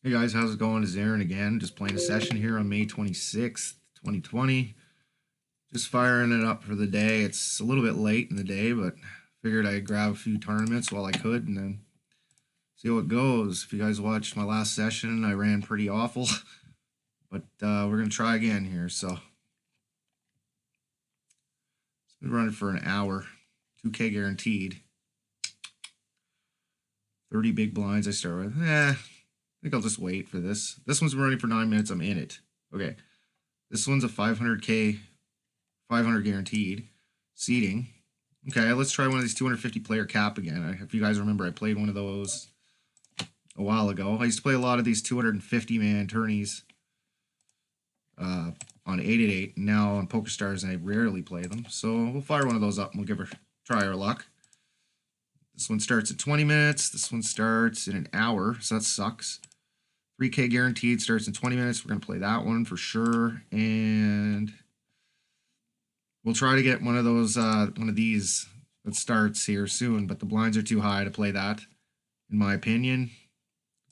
Hey guys, how's it going? It's Aaron again, just playing a session here on May 26th, 2020. Just firing it up for the day. It's a little bit late in the day, but figured I'd grab a few tournaments while I could and then see how it goes. If you guys watched my last session, I ran pretty awful, but we're going to try again here. So it's been running for an hour, 2K guaranteed. 30 big blinds I start with. I think I'll just wait for this. This one's been running for 9 minutes. I'm in it. Okay. This one's a 500K, 500 guaranteed seating. Okay, let's try one of these 250 player cap again. If you guys remember, I played one of those a while ago. I used to play a lot of these 250 man tourneys on 888. Now on PokerStars, I rarely play them. So we'll fire one of those up and we'll give her try our luck. This one starts at 20 minutes. This one starts in an hour, so that sucks. 3K guaranteed starts in 20 minutes. We're going to play that one for sure. And we'll try to get one of those, one of these that starts here soon, but the blinds are too high to play that, in my opinion.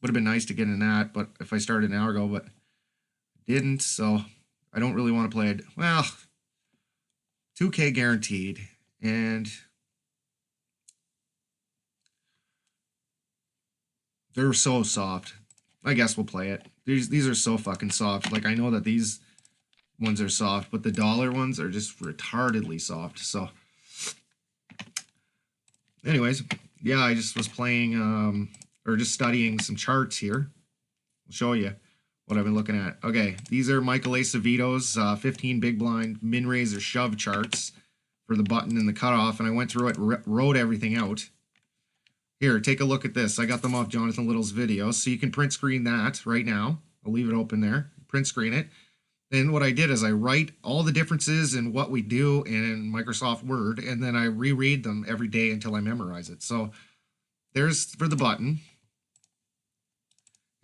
Would have been nice to get in that, but if I started an hour ago, but didn't, so I don't really want to play it. Well, 2K guaranteed, and they're so soft. I guess we'll play it. These are so fucking soft. Like, I know that these ones are soft, but the dollar ones are just retardedly soft. So, anyways, yeah, I just was playing, or just studying some charts here. I'll show you what I've been looking at. Okay, these are Michael Acevito's 15 big blind min raise or shove charts for the button and the cutoff, and I went through it, wrote everything out. Here, take a look at this. I got them off Jonathan Little's video, so you can print screen that right now. I'll leave it open there. Print screen it. Then what I did is I write all the differences in what we do in Microsoft Word, and then I reread them every day until I memorize it. So there's for the button,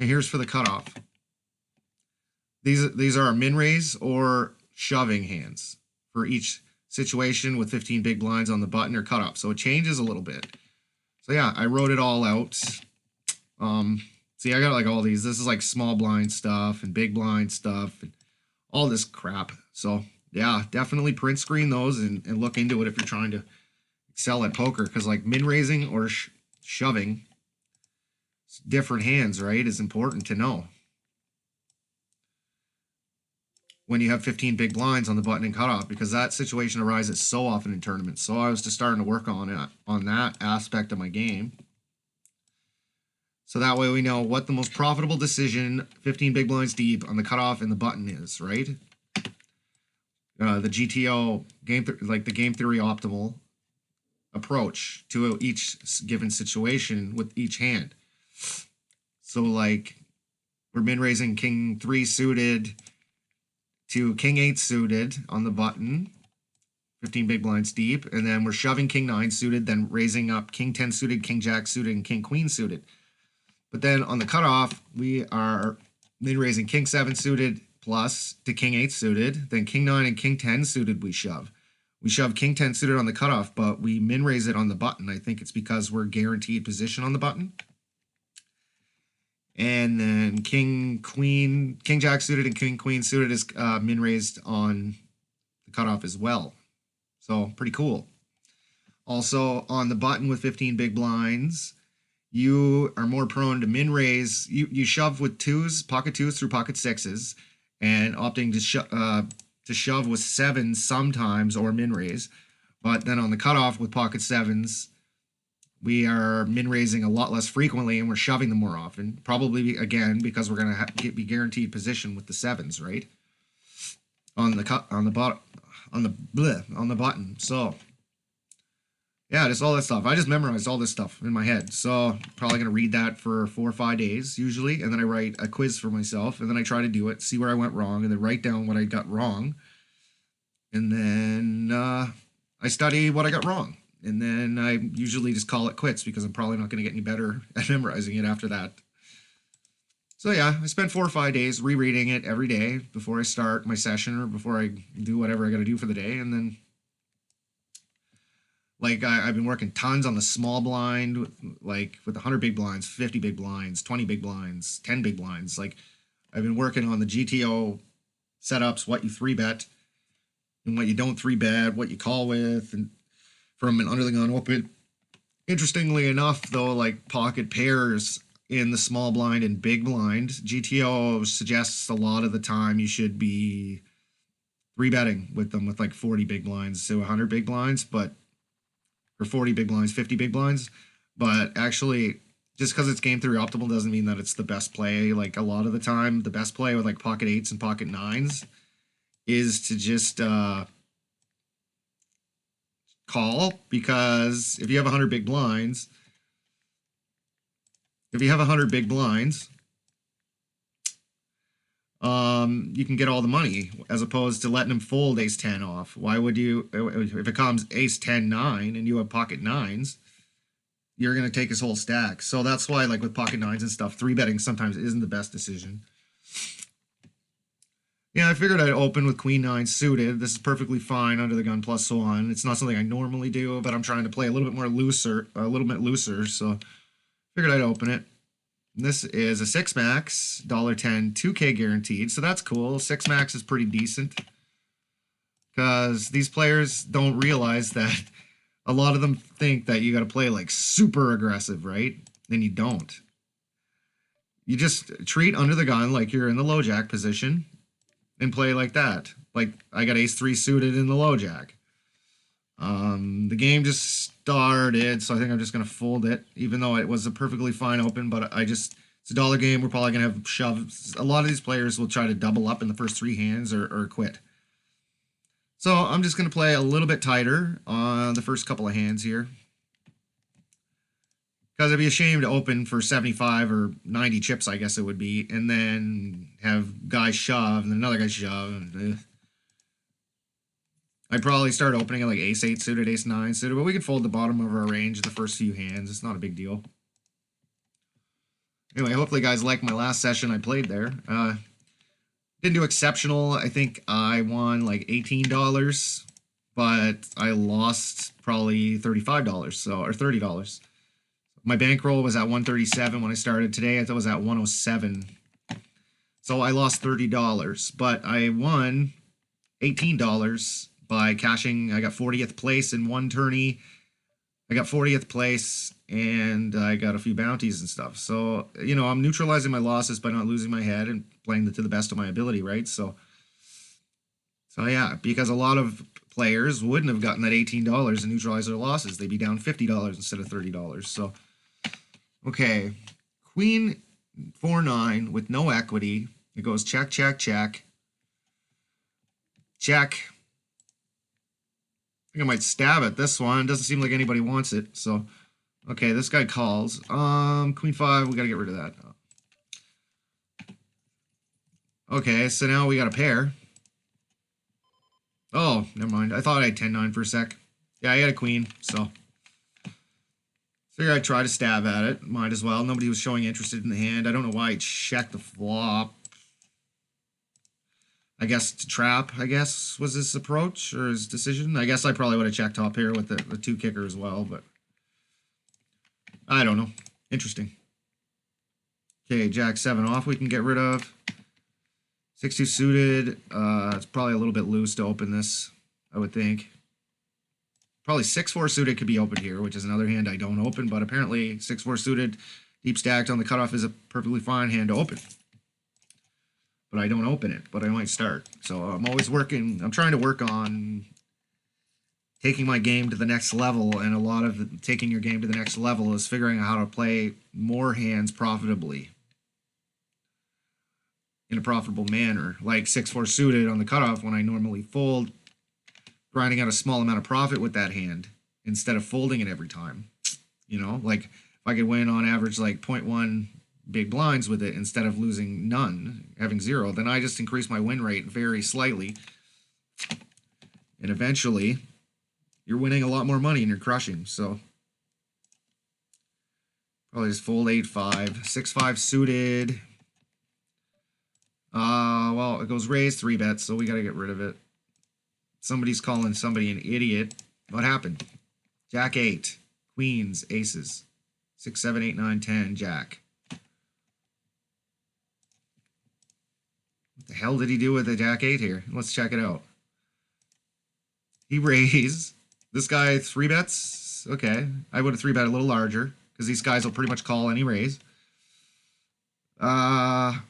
and here's for the cutoff. These are our min raise or shoving hands for each situation with 15 big blinds on the button or cutoff. So it changes a little bit. So yeah, I wrote it all out. See, I got like all these. This is like small blind stuff and big blind stuff and all this crap. So yeah, definitely print screen those and look into it if you're trying to excel at poker. Because like min raising or shoving, different hands, right, is important to know when you have 15 big blinds on the button and cutoff, because that situation arises so often in tournaments. So I was just starting to work on it, on that aspect of my game. So that way we know what the most profitable decision 15 big blinds deep on the cutoff and the button is, right? The GTO game, like the game theory optimal approach to each given situation with each hand. So like we're min raising king 3 suited to king 8 suited on the button, 15 big blinds deep, and then we're shoving king 9 suited, then raising up king 10 suited, king jack suited, and king queen suited. But then on the cutoff, we are min raising king 7 suited plus to king 8 suited, then king 9 and king 10 suited we shove. We shove king 10 suited on the cutoff, but we min raise it on the button. I think it's because we're guaranteed position on the button. And then king jack suited and king queen suited is min raised on the cutoff as well. So pretty cool. Also on the button with 15 big blinds, you are more prone to min raise. You shove with twos, pocket twos through pocket sixes, and opting to shove with sevens sometimes or min raise. But then on the cutoff with pocket sevens, we are min raising a lot less frequently, and we're shoving them more often. Probably again because we're gonna be guaranteed position with the sevens, right? On the button. So yeah, just all that stuff. I just memorized all this stuff in my head. So probably gonna read that for 4 or 5 days usually, and then I write a quiz for myself, and then I try to do it, see where I went wrong, and then write down what I got wrong, and then I study what I got wrong. And then I usually just call it quits because I'm probably not going to get any better at memorizing it after that. So yeah, I spend 4 or 5 days rereading it every day before I start my session or before I do whatever I got to do for the day. And then Like I've been working tons on the small blind, with 100 big blinds, 50 big blinds, 20 big blinds, 10 big blinds. Like I've been working on the GTO setups, what you 3-bet and what you don't 3-bet, what you call with, and from an under the gun open. Interestingly enough, though, like pocket pairs in the small blind and big blind, GTO suggests a lot of the time you should be 3-betting with them with like 40 big blinds to 100 big blinds, or 40 big blinds, 50 big blinds. But actually, just because it's game theory optimal doesn't mean that it's the best play. Like a lot of the time, the best play with like pocket 8s and pocket 9s is to just call, because if you have 100 big blinds, you can get all the money as opposed to letting him fold ace 10 off. Why would you, if it comes ace 10 9 and you have pocket 9s, you're going to take his whole stack. So that's why, like with pocket 9s and stuff, 3-betting sometimes isn't the best decision. Yeah, I figured I'd open with queen 9 suited. This is perfectly fine under the gun +1. It's not something I normally do, but I'm trying to play a little bit looser, so figured I'd open it. And this is a 6 max, $10, 2K guaranteed, so that's cool. 6 max is pretty decent, because these players don't realize that a lot of them think that you got to play like super aggressive, right? And you don't. You just treat under the gun like you're in the low jack position and play like that. Like I got ace 3 suited in the low jack. The game just started, so I think I'm just going to fold it, even though it was a perfectly fine open, but it's a dollar game. We're probably going to have shoves. A lot of these players will try to double up in the first 3 hands or quit. So I'm just going to play a little bit tighter on the first couple of hands here, because I'd be ashamed to open for 75 or 90 chips, I guess it would be, and then have guys shove and then another guy shove. And, I'd probably start opening at like ace 8 suited, ace 9 suited, but we could fold the bottom of our range the first few hands. It's not a big deal. Anyway, hopefully you guys liked my last session I played there. Didn't do exceptional. I think I won like $18, but I lost probably $35, or $30. My bankroll was at 137 when I started. Today I thought it was at 107. So I lost $30, but I won $18 by cashing. I got 40th place in one tourney. I got 40th place, and I got a few bounties and stuff. So, you know, I'm neutralizing my losses by not losing my head and playing to the best of my ability, right? So yeah, because a lot of players wouldn't have gotten that $18 and neutralized their losses. They'd be down $50 instead of $30. So, okay, queen 4-9 with no equity. It goes check, check, check. Check. I think I might stab at this one. Doesn't seem like anybody wants it. So, okay, this guy calls. Queen 5, we got to get rid of that. Okay, so now we got a pair. Oh, never mind. I thought I had 10-9 for a sec. Yeah, I had a queen, so figure I'd try to stab at it. Might as well. Nobody was showing interested in the hand. I don't know why I checked the flop. I guess to trap, was his approach or his decision. I guess I probably would have checked top here with the 2 kicker as well, but I don't know. Interesting. Okay, jack 7 off we can get rid of. 6-2 suited. It's probably a little bit loose to open this, I would think. Probably 6-4 suited could be opened here, which is another hand I don't open, but apparently 6-4 suited, deep stacked on the cutoff is a perfectly fine hand to open. But I don't open it, but I might start. So I'm always working, I'm trying to work on taking my game to the next level, and a lot of taking your game to the next level is figuring out how to play more hands profitably. In a profitable manner, like 6-4 suited on the cutoff when I normally fold, grinding out a small amount of profit with that hand instead of folding it every time. You know, like if I could win on average like 0.1 big blinds with it instead of losing none, having 0, then I just increase my win rate very slightly. And eventually, you're winning a lot more money and you're crushing. So probably just fold 8-5, 6-5 suited. Well, it goes raise 3 bets, so we got to get rid of it. Somebody's calling somebody an idiot. What happened? Jack 8. Queens, aces. 6, 7, 8, 9, 10, Jack. What the hell did he do with the Jack 8 here? Let's check it out. He raised. This guy 3-bets. Okay. I would have 3-bet a little larger because these guys will pretty much call any raise. I'm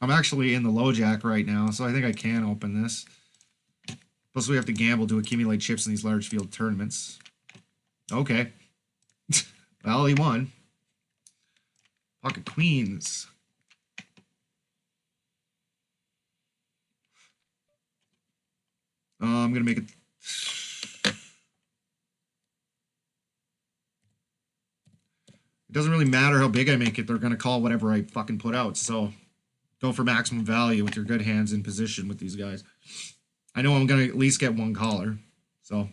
actually in the low jack right now, so I think I can open this. Plus, we have to gamble to accumulate chips in these large field tournaments. Okay. Well, he won. Pocket queens. I'm going to make it... It doesn't really matter how big I make it. They're going to call whatever I fucking put out. So go for maximum value with your good hands in position with these guys. I know I'm going to at least get one caller. So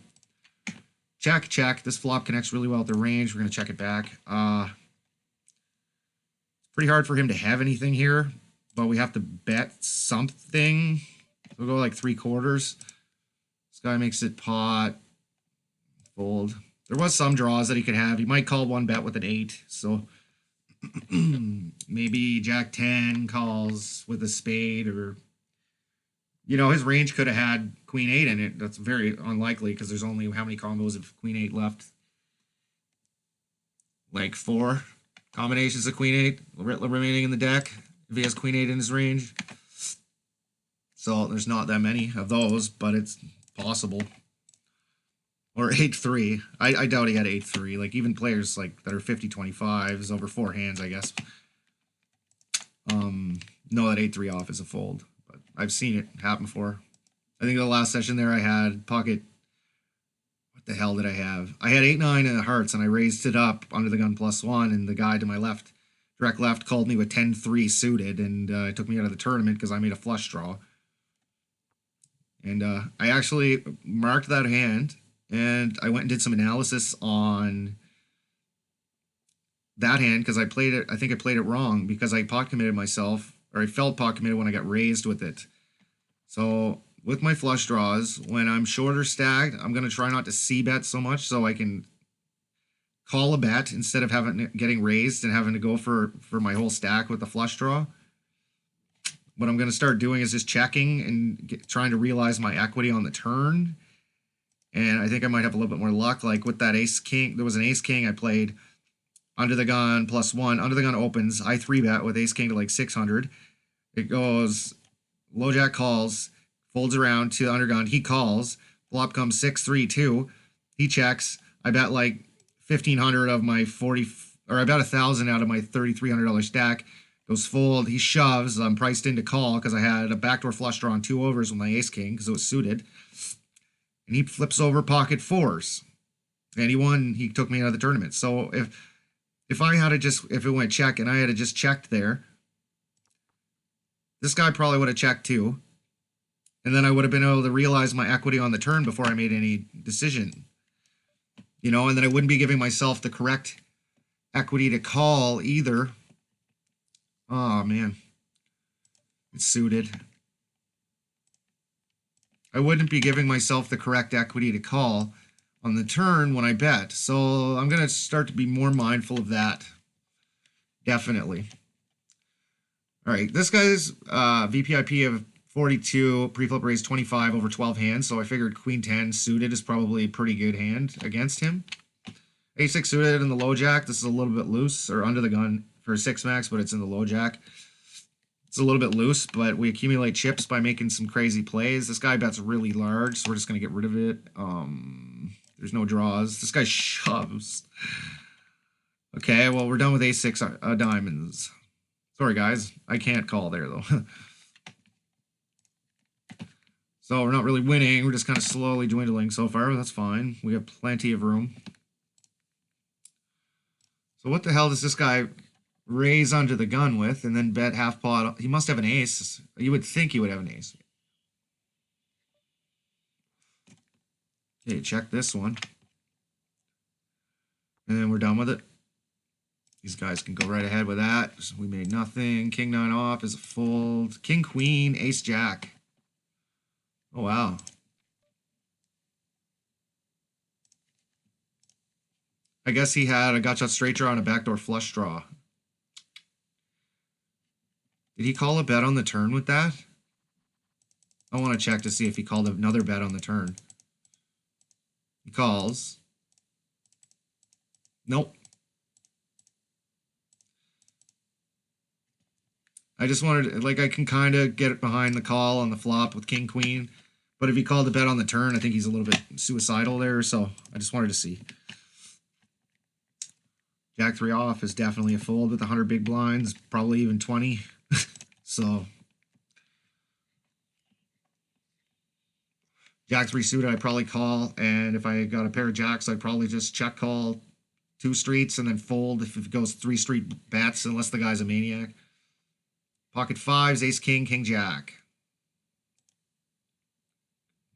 check, check. This flop connects really well with the range. We're going to check it back. It's pretty hard for him to have anything here, but we have to bet something. We'll go like 3/4. This guy makes it pot. Fold. There was some draws that he could have. He might call one bet with an 8. So maybe Jack 10 calls with a spade, or, you know, his range could have had Queen 8 in it. That's very unlikely because there's only how many combos of Queen 8 left? Like 4 combinations of Queen 8 remaining in the deck if he has Queen 8 in his range. So there's not that many of those, but it's possible. Or 8-3. I doubt he had 8-3. Like, even players like that are 50-25s over 4 hands, I guess. Know that 8-3 off is a fold. But I've seen it happen before. I think the last session there I had pocket... What the hell did I have? I had 8-9 in the hearts, and I raised it up under the gun +1, and the guy to my left, direct left, called me with 10-3 suited, and it took me out of the tournament because I made a flush draw. And I actually marked that hand... And I went and did some analysis on that hand because I played it. I think I played it wrong because I pot committed myself, or I felt pot committed when I got raised with it. So with my flush draws, when I'm shorter stacked, I'm going to try not to c-bet so much so I can call a bet instead of getting raised and having to go for my whole stack with the flush draw. What I'm going to start doing is just checking and trying to realize my equity on the turn. And I think I might have a little bit more luck. Like with that ace-king, there was an ace-king I played under the gun +1. Under the gun opens. I 3-bet with ace-king to like 600. It goes, low jack calls, folds around to the undergun. He calls. Flop comes 6-3-2. He checks. I bet like 1,500 of my 40, or I bet 1,000 out of my $3,300 stack. Goes fold. He shoves. I'm priced in to call because I had a backdoor flush draw on 2 overs with my ace-king because it was suited. And he flips over pocket 4s. And he won. He took me out of the tournament. So if I had if it went check and I had just checked there, this guy probably would have checked too. And then I would have been able to realize my equity on the turn before I made any decision. You know, and then I wouldn't be giving myself the correct equity to call either. Oh, man. It's suited. I wouldn't be giving myself the correct equity to call on the turn when I bet. So I'm going to start to be more mindful of that. Definitely. All right. This guy's VPIP of 42, pre-flop raise 25 over 12 hands. So I figured Queen 10 suited is probably a pretty good hand against him. A6 suited in the low jack. This is a little bit loose, or under the gun for 6 max, but it's in the low jack. It's a little bit loose, but we accumulate chips by making some crazy plays. This guy bets really large, so we're just going to get rid of it. There's no draws. This guy shoves. Okay, well, we're done with A6 diamonds. Sorry, guys. I can't call there, though. So we're not really winning. We're just kind of slowly dwindling so far, but that's fine. We have plenty of room. So what the hell does this guy raise under the gun with and then bet half pot? He must have an ace. You would think he would have an ace. Okay, check this one. And then we're done with it. These guys can go right ahead with that. So we made nothing. King 9 off is a fold. King queen, ace jack. Oh, wow. I guess he had a gotcha straight draw and a backdoor flush draw. Did he call a bet on the turn with that? I want to check to see if he called another bet on the turn. He calls. Nope. I just wanted, like, I can kind of get behind the call on the flop with king, queen. But if he called the bet on the turn, I think he's a little bit suicidal there. So I just wanted to see. Jack 3 off is definitely a fold with 100 big blinds, probably even 20. So Jack 3 suited, I'd probably call. And if I got a pair of jacks, I'd probably just check call 2 streets and then fold if it goes 3 street bets, unless the guy's a maniac. Pocket fives, ace, king, king, jack.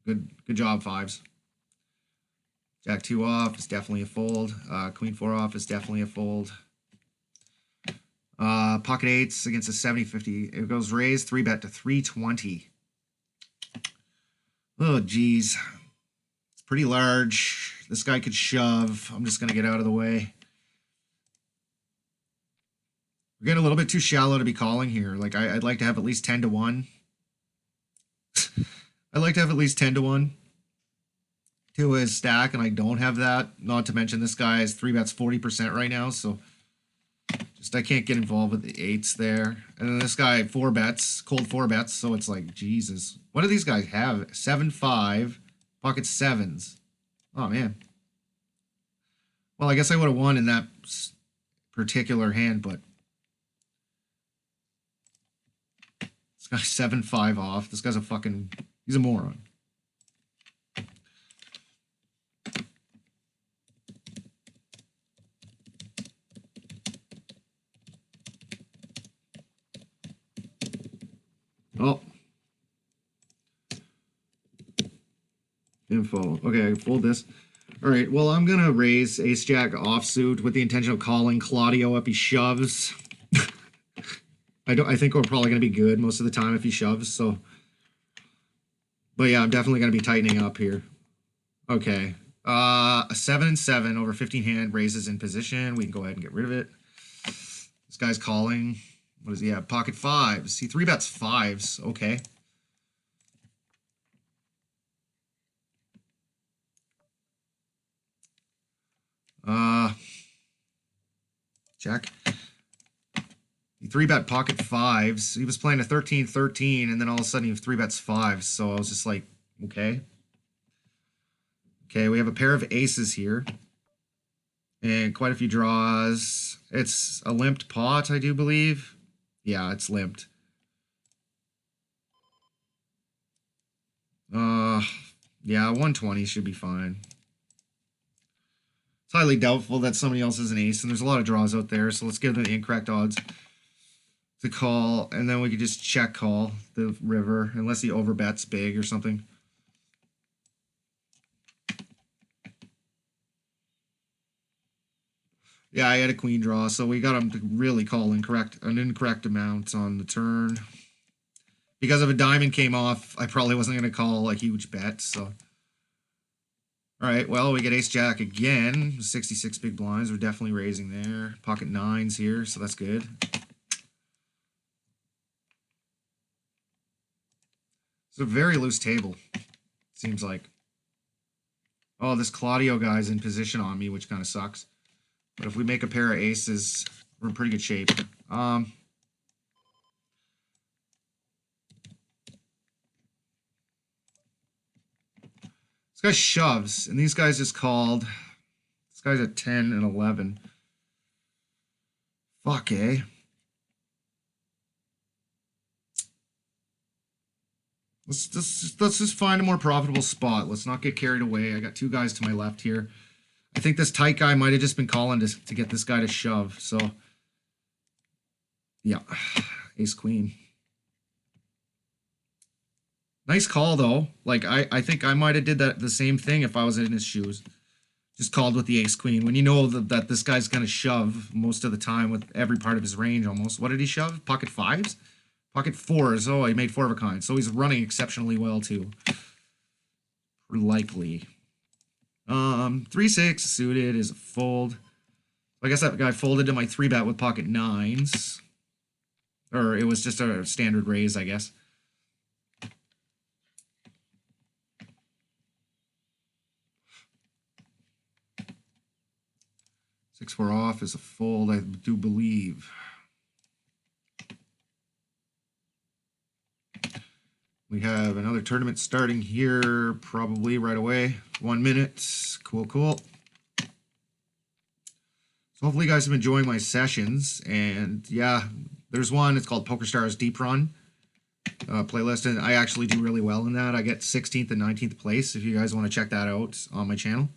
Good job, fives. Jack 2 off is definitely a fold. Queen 4 off is definitely a fold. Pocket eights against a 70-50. It goes raised, 3-bet to 320. Oh, geez. It's pretty large. This guy could shove. I'm just going to get out of the way. We're getting a little bit too shallow to be calling here. Like, I'd like to have at least 10 to 1. I'd like to have at least 10 to 1 to his stack, and I don't have that. Not to mention this guy is 3-bets 40% right now, so just I can't get involved with the eights there. And then this guy 4-bets, cold 4-bets, so it's like, Jesus. What do these guys have? 7-5, pocket sevens. Oh, man. Well, I guess I would have won in that particular hand, but this guy's 7-5 off. This guy's a fucking, he's a moron. Oh. Info. Okay, I fold this. All right, well, I'm going to raise ace-jack offsuit with the intention of calling Claudio up. He shoves. I think we're probably going to be good most of the time if he shoves, so. But yeah, I'm definitely going to be tightening up here. Okay. A 7-7 over 15 hand raises in position. We can go ahead and get rid of it. This guy's calling. What does he have? Pocket fives. He 3-bets fives. Okay. Check. He 3-bet pocket fives. He was playing a 13-13, and then all of a sudden he 3-bets fives. So I was just like, okay. Okay, we have a pair of aces here. And quite a few draws. It's a limped pot, I do believe. Yeah, it's limped. Yeah, 120 should be fine. It's highly doubtful that somebody else is an ace, and there's a lot of draws out there, so let's give them the incorrect odds to call, and then we could just check call the river, unless he overbets big or something. Yeah, I had a queen draw, so we got him to really call an incorrect amount on the turn. Because if a diamond came off, I probably wasn't going to call a huge bet, so. All right, well, we get ace-jack again. 66 big blinds. We're definitely raising there. Pocket nines here, so that's good. It's a very loose table, seems like. Oh, this Claudio guy's in position on me, which kind of sucks. But if we make a pair of aces, we're in pretty good shape. This guy shoves, and these guys just called. This guy's at 10 and 11. Fuck, eh? Let's just find a more profitable spot. Let's not get carried away. I got two guys to my left here. I think this tight guy might have just been calling to get this guy to shove. So, yeah, ace queen. Nice call though. Like I think I might have did the same thing if I was in his shoes. Just called with the ace queen when you know that this guy's gonna shove most of the time with every part of his range almost. What did he shove? Pocket fives? Pocket fours. Oh, he made 4 of a kind. So he's running exceptionally well too. Likely. 3-6 suited is a fold. I guess that guy folded to my 3-bet with pocket nines. Or it was just a standard raise, I guess. 6-4 off is a fold, I do believe. We have another tournament starting here probably right away. 1 minute. Cool, cool. So hopefully you guys have been enjoying my sessions. And yeah, there's one. It's called PokerStars Deep Run playlist. And I actually do really well in that. I get 16th and 19th place if you guys want to check that out on my channel.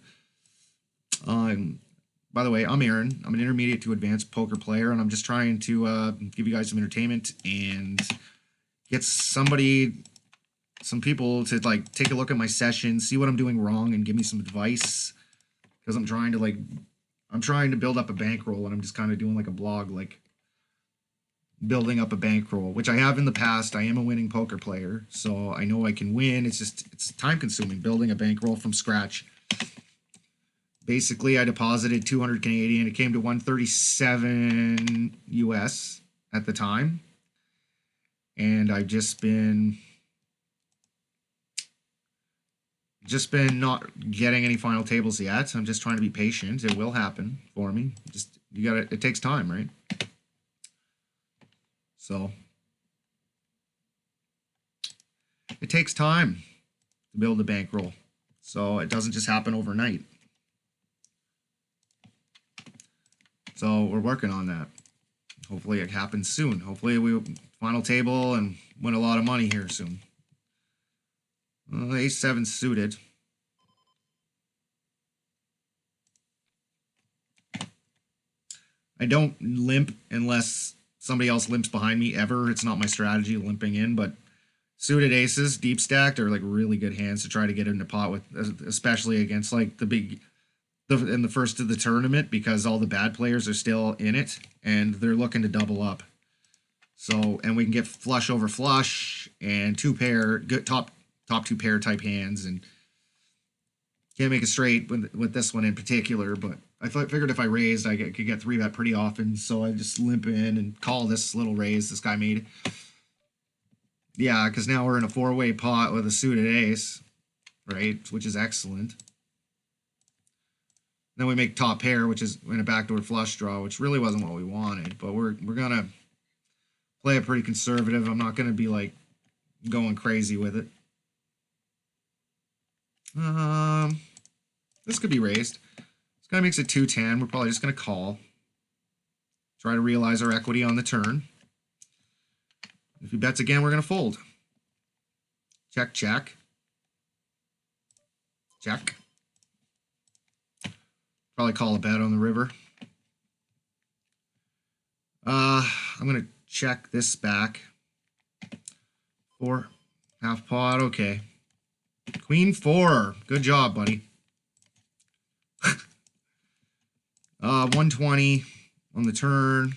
By the way, I'm Aaron. I'm an intermediate to advanced poker player. And I'm just trying to give you guys some entertainment and get some people to like take a look at my session, see what I'm doing wrong, and give me some advice. Because I'm trying to build up a bankroll, and I'm just kind of doing like a blog, like building up a bankroll, which I have in the past. I am a winning poker player, so I know I can win. It's time consuming building a bankroll from scratch. Basically, I deposited 200 Canadian. It came to 137 US at the time, and I've just been not getting any final tables yet. I'm just trying to be patient. It will happen for me. It takes time, right? So it takes time to build a bankroll. So it doesn't just happen overnight. So we're working on that. Hopefully it happens soon. Hopefully we final table and win a lot of money here soon. Ace-7 suited. I don't limp unless somebody else limps behind me ever. It's not my strategy limping in, but suited aces, deep stacked, are like really good hands to try to get into pot with, especially against like in the first of the tournament, because all the bad players are still in it and they're looking to double up. So, and we can get flush over flush and two pair, good top 2 pair type hands, and can't make it straight with this one in particular, but I figured if I raised, I could get 3-bet pretty often, so I just limp in and call this little raise this guy made. Yeah, because now we're in a 4-way pot with a suited ace, right, which is excellent. Then we make top pair, which is in a backdoor flush draw, which really wasn't what we wanted, but we're going to play it pretty conservative. I'm not going to be, like, going crazy with it. This could be raised. This guy makes it 2-10. We're probably just going to call. Try to realize our equity on the turn. If he bets again, we're going to fold. Check, check. Check. Probably call a bet on the river. I'm going to check this back. 4. Half pot. Okay. Queen 4. Good job, buddy. 120 on the turn.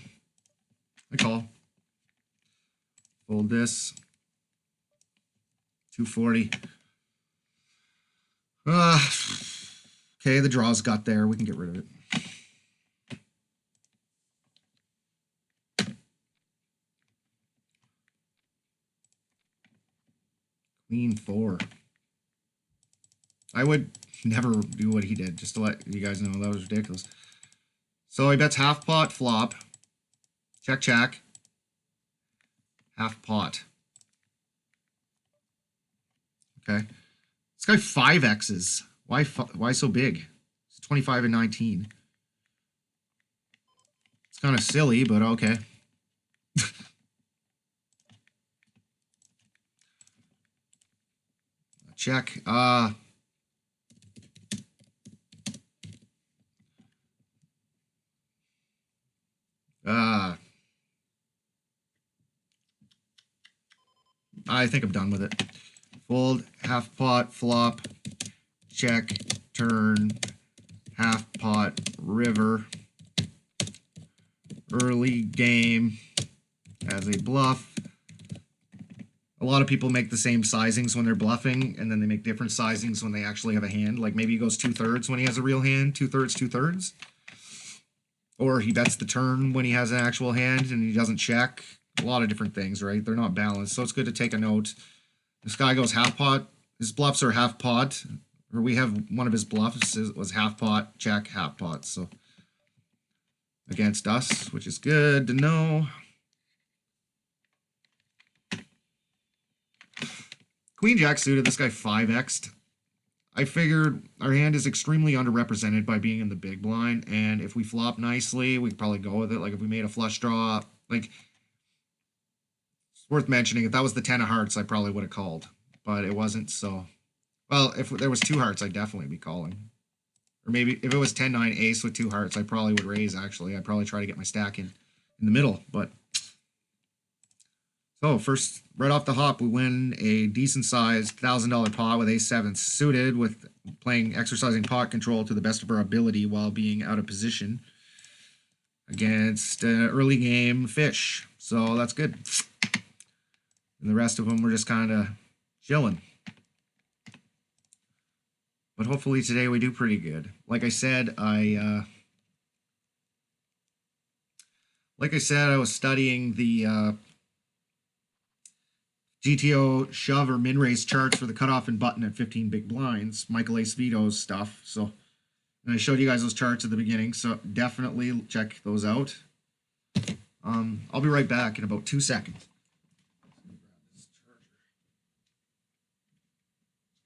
I call. Fold this. 240. Okay, the draw's got there. We can get rid of it. Queen 4. I would never do what he did, just to let you guys know that was ridiculous. So he bets half pot flop. Check, check. Half pot. Okay. This guy 5Xs. Why so big? It's 25 and 19. It's kind of silly, but okay. Check. I think I'm done with it. Fold, half pot, flop, check, turn, half pot, river, early game as a bluff, A lot of people make the same sizings when they're bluffing, and then they make different sizings when they actually have a hand. Like maybe he goes 2/3 when he has a real hand, 2/3, 2/3. Or he bets the turn when he has an actual hand and he doesn't check. A lot of different things, right? They're not balanced. So it's good to take a note. This guy goes half pot. His bluffs are half pot. Or we have one of his bluffs was half pot, check, half pot. So against us, which is good to know. Queen Jack suited, this guy 5x'd. I figured our hand is extremely underrepresented by being in the big blind, and if we flop nicely, we'd probably go with it. Like if we made a flush draw, like it's worth mentioning, if that was the 10 of hearts, I probably would have called, but it wasn't. So, well, if there was 2 hearts, I'd definitely be calling. Or maybe if it was 10-9 ace with 2 hearts, I probably would raise. Actually, I'd probably try to get my stack in the middle, but. So first, right off the hop, we win a decent-sized $1,000 pot with ace-7 suited, with exercising pot control to the best of our ability while being out of position against an early game fish. So that's good. And the rest of them, we're just kind of chilling. But hopefully today we do pretty good. Like I said, I was studying the GTO shove or min raise charts for the cutoff and button at 15 big blinds, Michael Ace Vito's stuff. So, and I showed you guys those charts at the beginning, so definitely check those out. I'll be right back in about 2 seconds.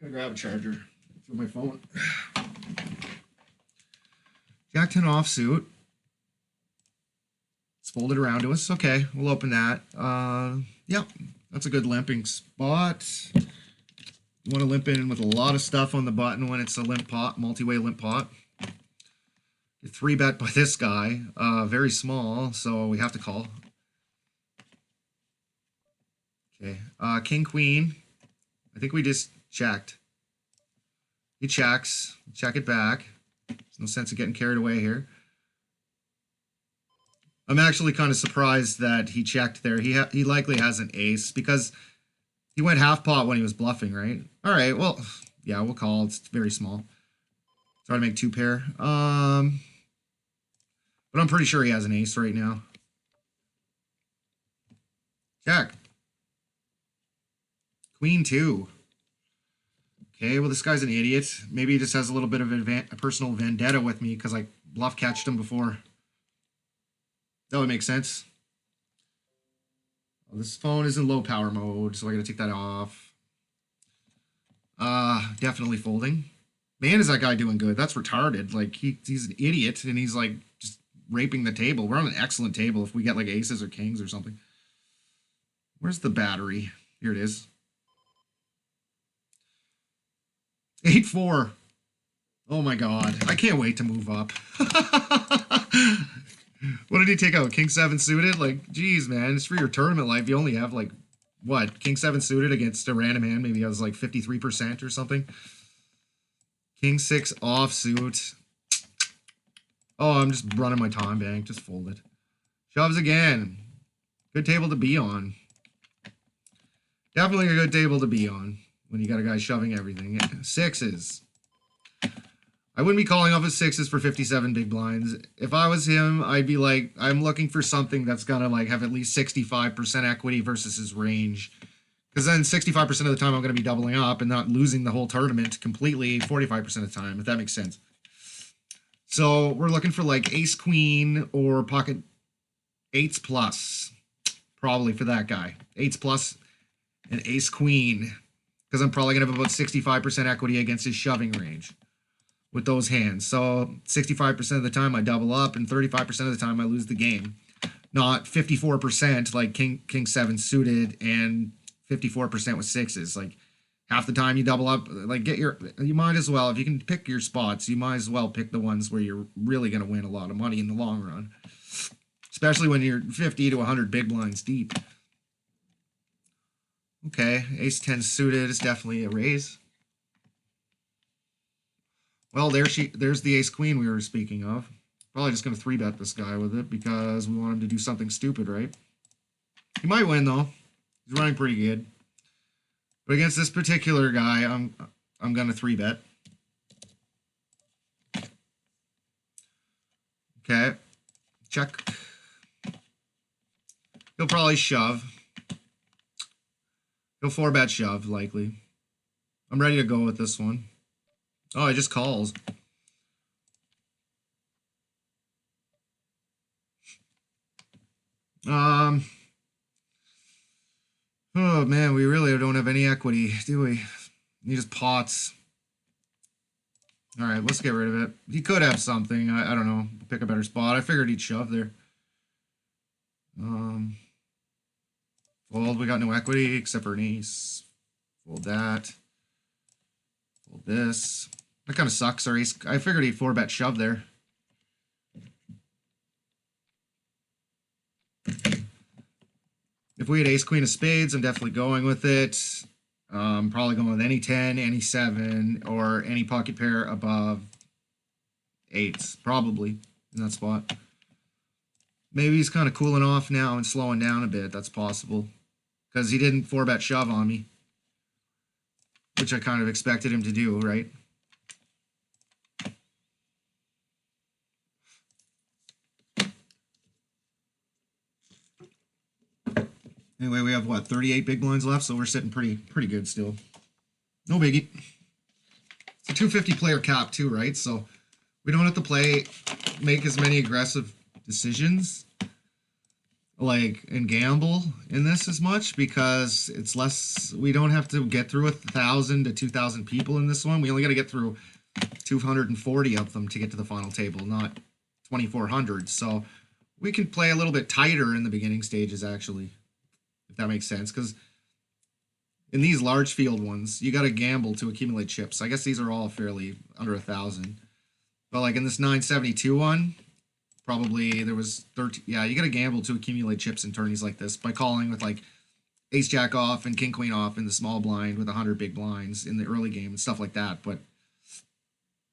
Gonna grab a charger for my phone. Jack 10 offsuit. It's folded around to us. Okay, we'll open that. Yep. That's a good limping spot. You want to limp in with a lot of stuff on the button when it's a limp pot, multi-way limp pot. Get 3-bet by this guy. Very small, so we have to call. Okay. King, queen. I think we just checked. He checks. Check it back. There's no sense of getting carried away here. I'm actually kind of surprised that he checked there. He likely has an ace because he went half pot when he was bluffing, right? All right, well, yeah, we'll call. It's very small. Try to make 2 pair. But I'm pretty sure he has an ace right now. Check. Queen 2. Okay, well, this guy's an idiot. Maybe he just has a little bit of a personal vendetta with me because I bluff catched him before. That would make sense. Well, this phone is in low power mode, so I gotta take that off. Definitely folding. Man, is that guy doing good? That's retarded. Like he's an idiot, and he's like just raping the table. We're on an excellent table if we get like aces or kings or something. Where's the battery? Here it is. 8-4. Oh my god. I can't wait to move up. What did he take out? King 7 suited? Like, geez, man, it's for your tournament life. You only have, like, what? King 7 suited against a random hand. Maybe he has, like, 53% or something. King 6 offsuit. Oh, I'm just running my time bank. Just fold it. Shoves again. Good table to be on. Definitely a good table to be on when you got a guy shoving everything. 6s. I wouldn't be calling off his 6s for 57 big blinds. If I was him, I'd be like, I'm looking for something that's gonna like have at least 65% equity versus his range. Because then 65% of the time I'm gonna be doubling up and not losing the whole tournament completely 45% of the time, if that makes sense. So we're looking for like ace queen or pocket 8s plus. Probably for that guy. 8s plus and ace queen. Because I'm probably gonna have about 65% equity against his shoving range with those hands. So 65% of the time I double up and 35% of the time I lose the game. Not 54% like King 7 suited and 54% with 6s. Like half the time you double up, like you might as well, if you can pick your spots, you might as well pick the ones where you're really going to win a lot of money in the long run. Especially when you're 50 to 100 big blinds deep. Okay, ace 10 suited is definitely a raise. Well, there's the ace queen we were speaking of. Probably just going to 3-bet this guy with it because we want him to do something stupid, right? He might win, though. He's running pretty good. But against this particular guy, I'm gonna 3-bet. Okay, check. He'll probably shove. He'll 4-bet shove, likely. I'm ready to go with this one. Oh, he just calls. Oh man, we really don't have any equity, do we? He just pots. All right, let's get rid of it. He could have something. I don't know. Pick a better spot. I figured he'd shove there. Fold. We got no equity except for an ace. Fold that. Fold this. That kind of sucks. Our ace. I figured he'd 4-bet shove there. If we had ace queen of spades, I'm definitely going with it. Probably going with any 10, any 7, or any pocket pair above 8s. Probably in that spot. Maybe he's kind of cooling off now and slowing down a bit. That's possible. Because he didn't 4-bet shove on me. Which I kind of expected him to do, right? Anyway, we have, what, 38 big blinds left, so we're sitting pretty good still. No biggie. It's a 250 player cap too, right? So we don't have to make as many aggressive decisions, like, and gamble in this as much, because it's less, we don't have to get through 1,000 to 2,000 people in this one. We only got to get through 240 of them to get to the final table, not 2,400. So we can play a little bit tighter in the beginning stages, actually, if that makes sense, because in these large field ones, you got to gamble to accumulate chips. I guess these are all fairly under 1,000. But like in this 972 one, probably there was 13. Yeah, you got to gamble to accumulate chips in tourneys like this by calling with like ace jack off and king queen off in the small blind with 100 big blinds in the early game and stuff like that. But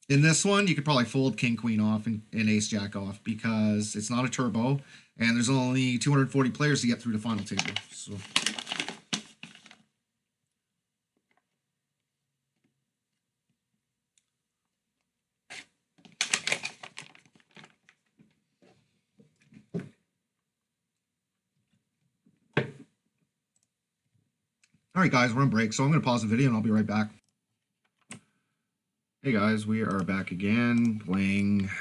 in this one, you could probably fold king queen off and ace jack off because it's not a turbo and there's only 240 players to get through the final table. So. All right, guys, we're on break, so I'm going to pause the video and I'll be right back. Hey, guys, we are back again playing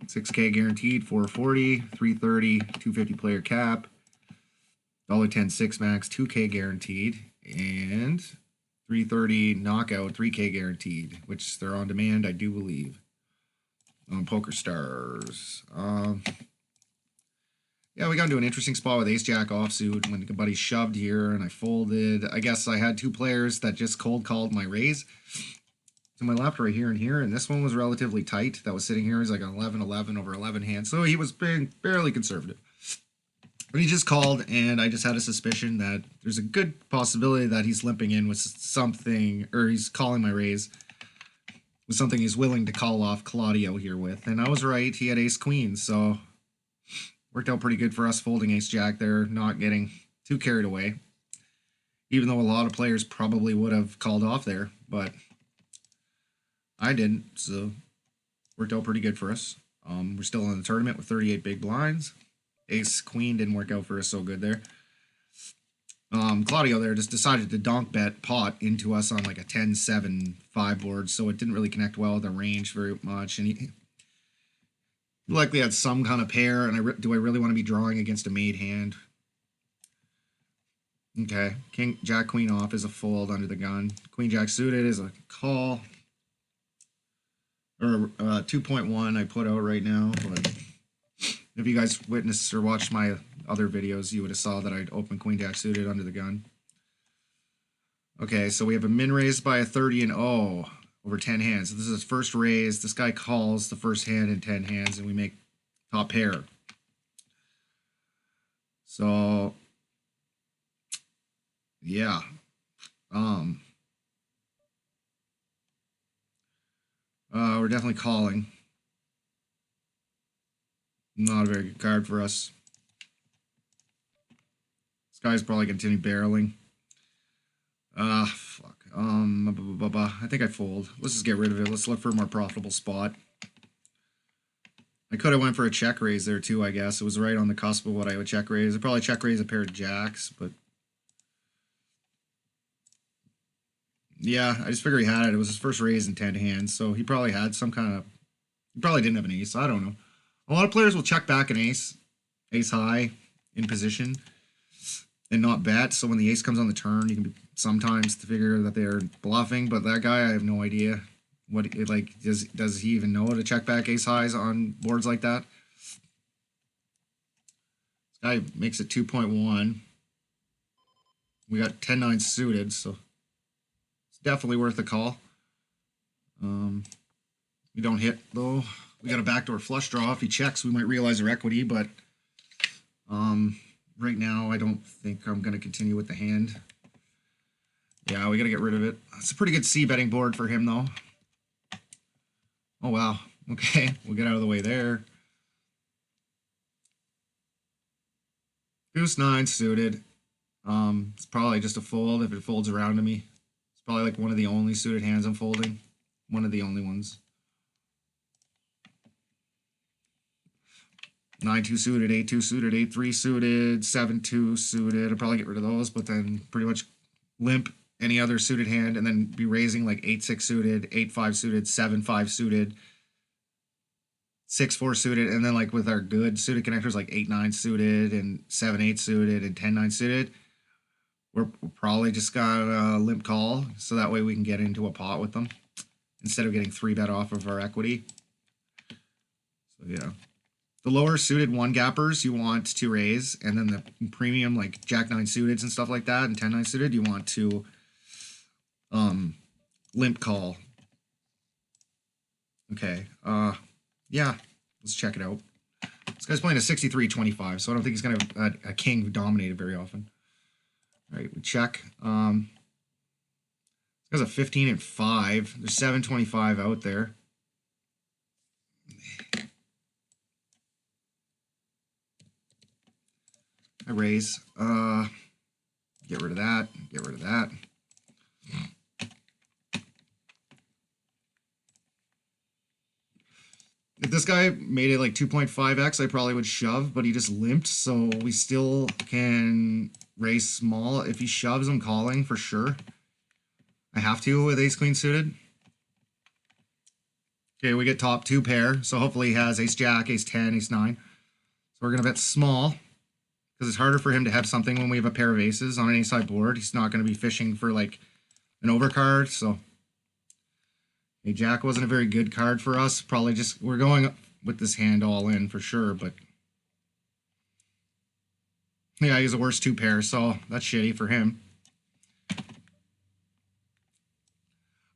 6K guaranteed, 440, 330, 250 player cap, $1.10 6 max, 2K guaranteed, and 330 knockout, 3K guaranteed, which they're on demand, I do believe, on PokerStars. Yeah, we got into an interesting spot with ace-jack offsuit when a buddy shoved here and I folded. I guess I had two players that just cold called my raise to my left right here and here, and this one was relatively tight. That was sitting here. He's like an 11-11 over 11 hands, so he was being fairly conservative. But he just called, and I just had a suspicion that there's a good possibility that he's limping in with something, or he's calling my raise with something he's willing to call off Claudio here with. And I was right. He had ace-queen, so worked out pretty good for us folding ace-jack there, not getting too carried away. Even though a lot of players probably would have called off there, but I didn't, so worked out pretty good for us. We're still in the tournament with 38 big blinds. Ace-queen didn't work out for us so good there. Claudio there just decided to donk bet pot into us on like a 10-7-5 board, so it didn't really connect well with the range very much, and he likely had some kind of pair, and do I really want to be drawing against a made hand? Okay, king, jack, queen off is a fold under the gun. Queen, jack suited is a call. Or 2.1 I put out right now, but if you guys witnessed or watched my other videos, you would have saw that I'd open queen, jack suited under the gun. Okay, so we have a min raise by a 30 and over 10 hands. So this is his first raise. This guy calls the first hand in 10 hands, and we make top pair. So, yeah. We're definitely calling. Not a very good card for us. This guy's probably continue barreling. I think I fold. Let's just get rid of it. Let's look for a more profitable spot. I could have went for a check raise there too, I guess. It was right on the cusp of what I would check raise. I'd probably check raise a pair of jacks, but yeah, I just figure he had it. It was his first raise in 10 hands, so he probably had some kind of... He probably didn't have an ace. I don't know. A lot of players will check back an ace high in position, and not bet. So when the ace comes on the turn, you can be sometimes to figure that they're bluffing. But that guy, I have no idea what it, like. Does he even know to check back ace highs on boards like that? This guy makes it 2.1. We got 10-9 suited, so it's definitely worth a call. We don't hit though. We got a backdoor flush draw. If he checks, we might realize our equity, but right now I don't think I'm going to continue with the hand. Yeah, we got to get rid of it. It's a pretty good c-betting board for him though. Oh wow. Okay, we'll get out of the way there. Deuce 9 suited. It's probably just a fold if it folds around to me. It's probably like one of the only suited hands I'm folding. One of the only ones. 9-2 suited, 8-2 suited, 8-3 suited, 7-2 suited. I'll probably get rid of those, but then pretty much limp any other suited hand and then be raising like 8-6 suited, 8-5 suited, 7-5 suited, 6-4 suited, and then like with our good suited connectors like 8-9 suited and 7-8 suited and 10-9 suited, we're probably just got a limp call so that way we can get into a pot with them instead of getting 3-bet off of our equity. So yeah. The lower suited 1-gappers you want to raise, and then the premium like Jack-9 suiteds and stuff like that and 10-9 suited you want to limp call. Okay, yeah, let's check it out. This guy's playing a 63-25, so I don't think he's gonna have a king dominated very often. All right, we check. This guy's a 15-5. There's 7-25 out there. I raise. Get rid of that. Get rid of that. If this guy made it like 2.5x, I probably would shove, but he just limped, so we still can raise small. If he shoves, I'm calling for sure. I have to with ace-queen suited. Okay, we get top 2 pair, so hopefully he has ace-jack, ace-10, ace-9. So we're going to bet small. Because it's harder for him to have something when we have a pair of aces on an ace-high board. He's not going to be fishing for like an overcard. So, a jack wasn't a very good card for us. Probably just, we're going with this hand all in for sure. But yeah, he's the worst 2 pair, so that's shitty for him.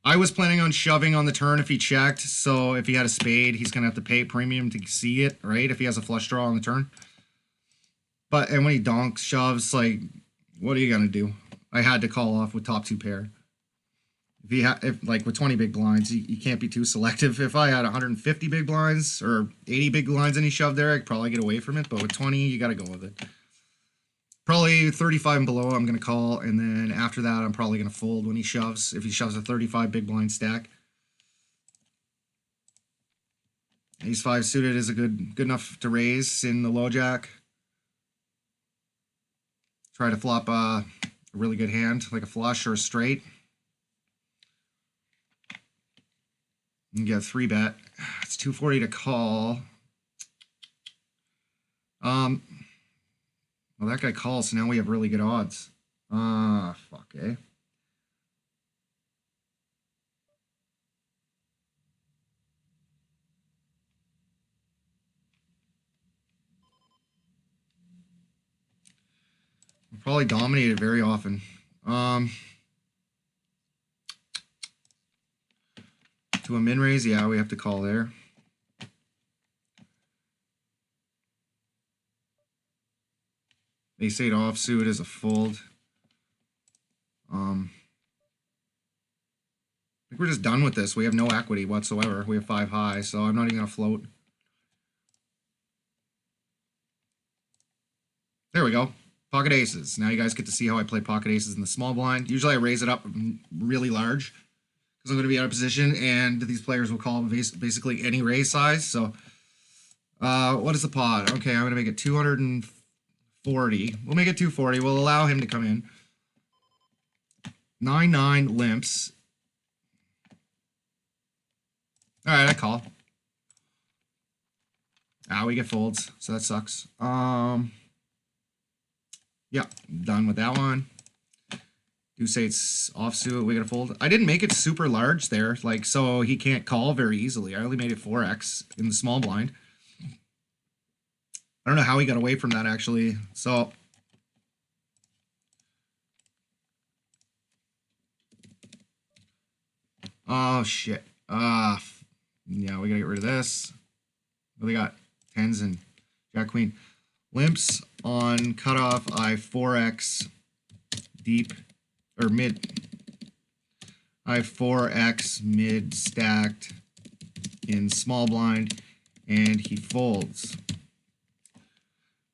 I was planning on shoving on the turn if he checked. So if he had a spade, he's going to have to pay premium to see it, right? If he has a flush draw on the turn. But, and when he donks, shoves, like, what are you going to do? I had to call off with top 2 pair. If like, with 20 big blinds, you can't be too selective. If I had 150 big blinds or 80 big blinds and he shoved there, I'd probably get away from it. But with 20, you got to go with it. Probably 35 and below, I'm going to call. And then after that, I'm probably going to fold when he shoves. If he shoves a 35 big blind stack. Ace-5 suited is a good enough to raise in the low jack. Try to flop a really good hand, like a flush or a straight. You get a 3-bet. It's 240 to call. Well, that guy calls, so now we have really good odds. Fuck, eh? We're probably dominated very often. To a min raise, yeah, we have to call there. Ace-8 offsuit is a fold. I think we're just done with this. We have no equity whatsoever. We have 5 high, so I'm not even gonna float. There we go. Pocket aces. Now you guys get to see how I play pocket aces in the small blind. Usually I raise it up really large because I'm going to be out of position, and these players will call basically any raise size. So, what is the pot? Okay, I'm going to make it 240. We'll make it 240. We'll allow him to come in. 9-9 limps. All right, I call. We get folds, so that sucks. Yeah, done with that one. Deuce eight's offsuit. We got a fold. I didn't make it super large there, like, so he can't call very easily. I only made it 4x in the small blind. I don't know how he got away from that, actually. So, oh shit. Yeah, we gotta get rid of this. What do they got? Tens and Jack Queen. Limps on cutoff. I 4x deep or mid. I 4x mid stacked in small blind, and he folds.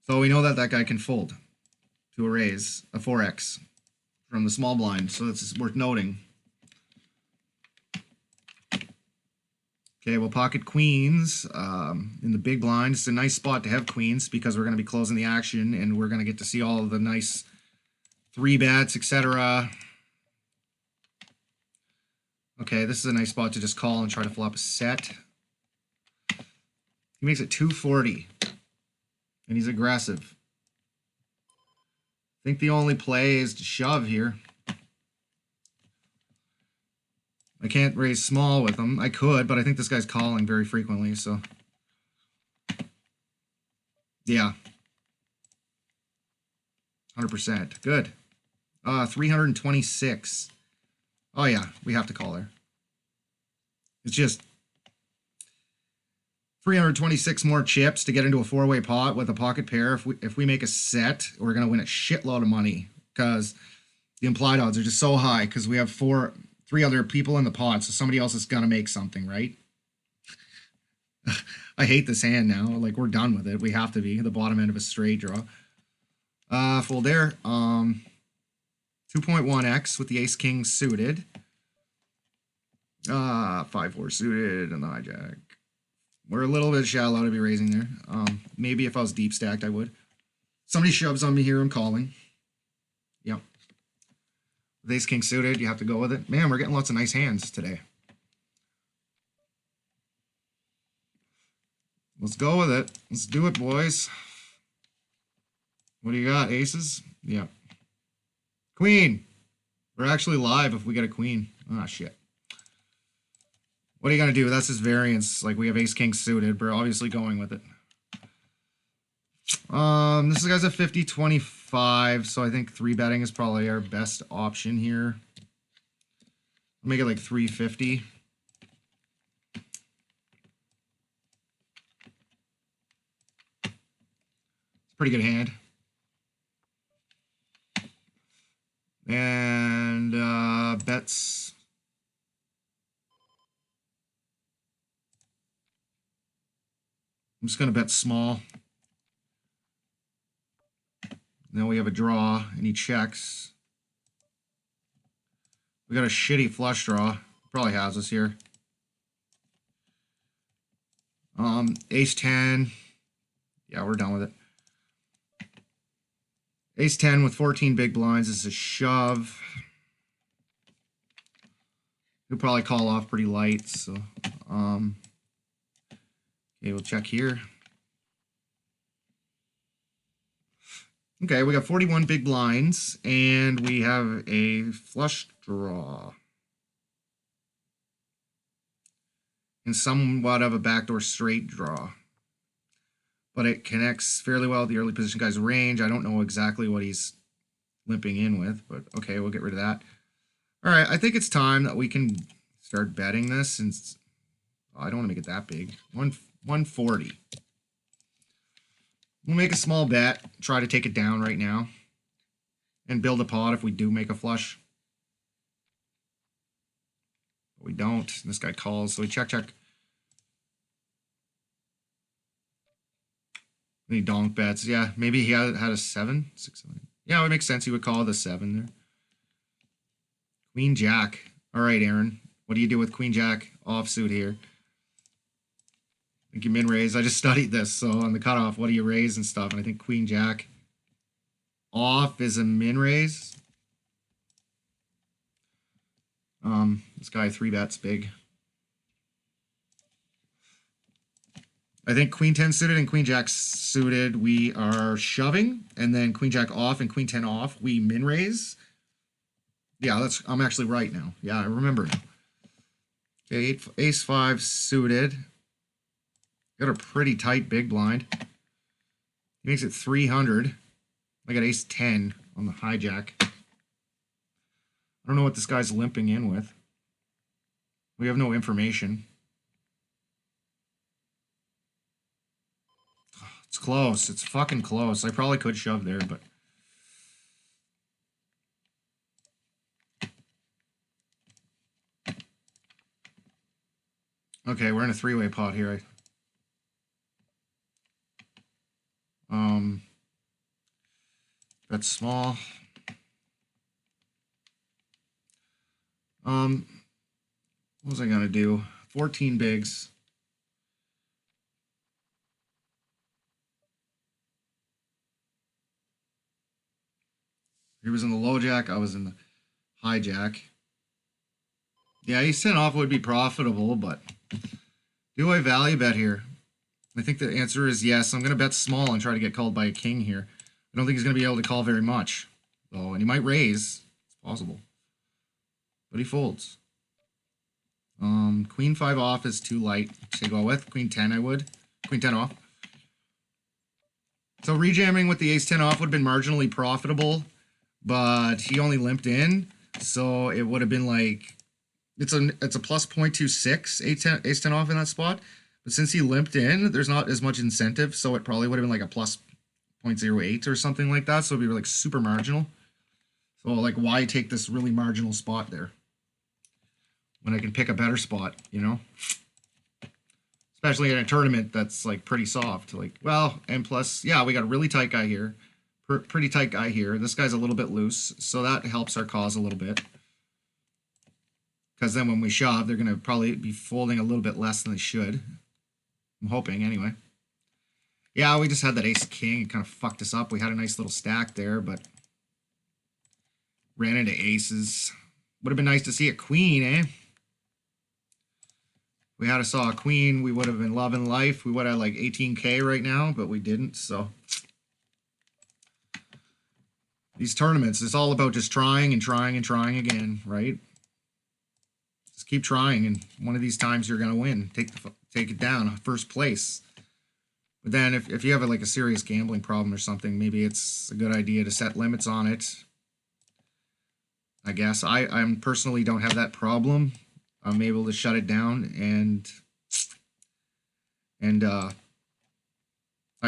So we know that that guy can fold to a raise, a 4x from the small blind. So that's worth noting. Okay, we'll pocket queens in the big blind. It's a nice spot to have queens because we're going to be closing the action and we're going to get to see all of the nice 3-bets, etc. Okay, this is a nice spot to just call and try to flop a set. He makes it 240, and he's aggressive. I think the only play is to shove here. I can't raise small with him. I could, but I think this guy's calling very frequently, so. Yeah. 100%. Good. 326. Oh, yeah. We have to call there. It's just 326 more chips to get into a 4-way pot with a pocket pair. If we make a set, we're going to win a shitload of money because the implied odds are just so high because we have 3 other people in the pot, so somebody else is gonna make something, right? I hate this hand now. Like, we're done with it. We have to be the bottom end of a straight draw. Fold there. 2.1x with the ace king suited. 5-4 suited and the hijack. We're a little bit shallow to be raising there. Maybe if I was deep stacked, I would. Somebody shoves on me here. I'm calling. Yep. With ace king suited, you have to go with it. Man, we're getting lots of nice hands today. Let's go with it. Let's do it, boys. What do you got? Aces? Yeah. Queen. We're actually live if we get a queen. Ah, shit. What are you going to do? That's his variance. Like, we have ace king suited. We're obviously going with it. This guy's a 50-25, so I think 3-betting is probably our best option here. I'll make it like 350. Pretty good hand. And bets. I'm just going to bet small. Now we have a draw, and he checks. We got a shitty flush draw. Probably has us here. Ace 10. Yeah, we're done with it. Ace 10 with 14 big blinds is a shove. He'll probably call off pretty light, so okay, we'll check here. Okay, we got 41 big blinds, and we have a flush draw. And somewhat of a backdoor straight draw. But it connects fairly well with the early position guy's range. I don't know exactly what he's limping in with, but okay, we'll get rid of that. All right, I think it's time that we can start betting this since I don't want to make it that big. 140. We'll make a small bet, try to take it down right now, and build a pot if we do make a flush. But we don't. This guy calls, so we check. Any donk bets? Yeah, maybe he had a 7, 6, 7. Yeah, it would make sense. He would call the 7 there. Queen Jack. All right, Aaron. What do you do with Queen Jack offsuit here? I think you min raise. I just studied this, so on the cutoff, what do you raise and stuff? And I think Queen Jack off is a min raise. This guy 3-bets big. I think Queen 10 suited and Queen Jack suited, we are shoving, and then Queen Jack off and Queen 10 off, we min raise. Yeah, I'm actually right now. Yeah, I remember now. Okay, Ace 5 suited. Got a pretty tight big blind. He makes it 300. I got Ace 10 on the hijack. I don't know what this guy's limping in with. We have no information. It's close. It's fucking close. I probably could shove there, but... Okay, we're in a 3-way pot here. That's small. What was I gonna do? 14 bigs. He was in the low jack, I was in the high jack. Yeah, Ace 10 off would be profitable, but do I value bet here? I think the answer is yes. I'm going to bet small and try to get called by a king here. I don't think he's going to be able to call very much, though, and he might raise. It's possible. But he folds. Queen 5 off is too light to go with. Queen 10 I would. Queen 10 off. So rejamming with the Ace 10 off would have been marginally profitable, but he only limped in, so it would have been like... It's a plus 0.26 Ace 10 off in that spot. But since he limped in, there's not as much incentive, so it probably would have been like a plus 0.08 or something like that. So it'd be like super marginal. So like, why take this really marginal spot there when I can pick a better spot, you know? Especially in a tournament that's like pretty soft. Like, well, and plus, yeah, we got a really tight guy here, pretty tight guy here. This guy's a little bit loose, so that helps our cause a little bit. Because then when we shove, they're going to probably be folding a little bit less than they should. I'm hoping, anyway. Yeah, we just had that ace-king. It kind of fucked us up. We had a nice little stack there, but ran into aces. Would have been nice to see a queen, eh? If we had saw a queen, we would have been loving life. We would have like 18K right now, but we didn't, so... These tournaments, it's all about just trying and trying and trying again, right? Just keep trying, and one of these times you're gonna win. Take it down, first place. But then if you have like a serious gambling problem or something, maybe it's a good idea to set limits on it. I guess I personally don't have that problem. I'm able to shut it down, and I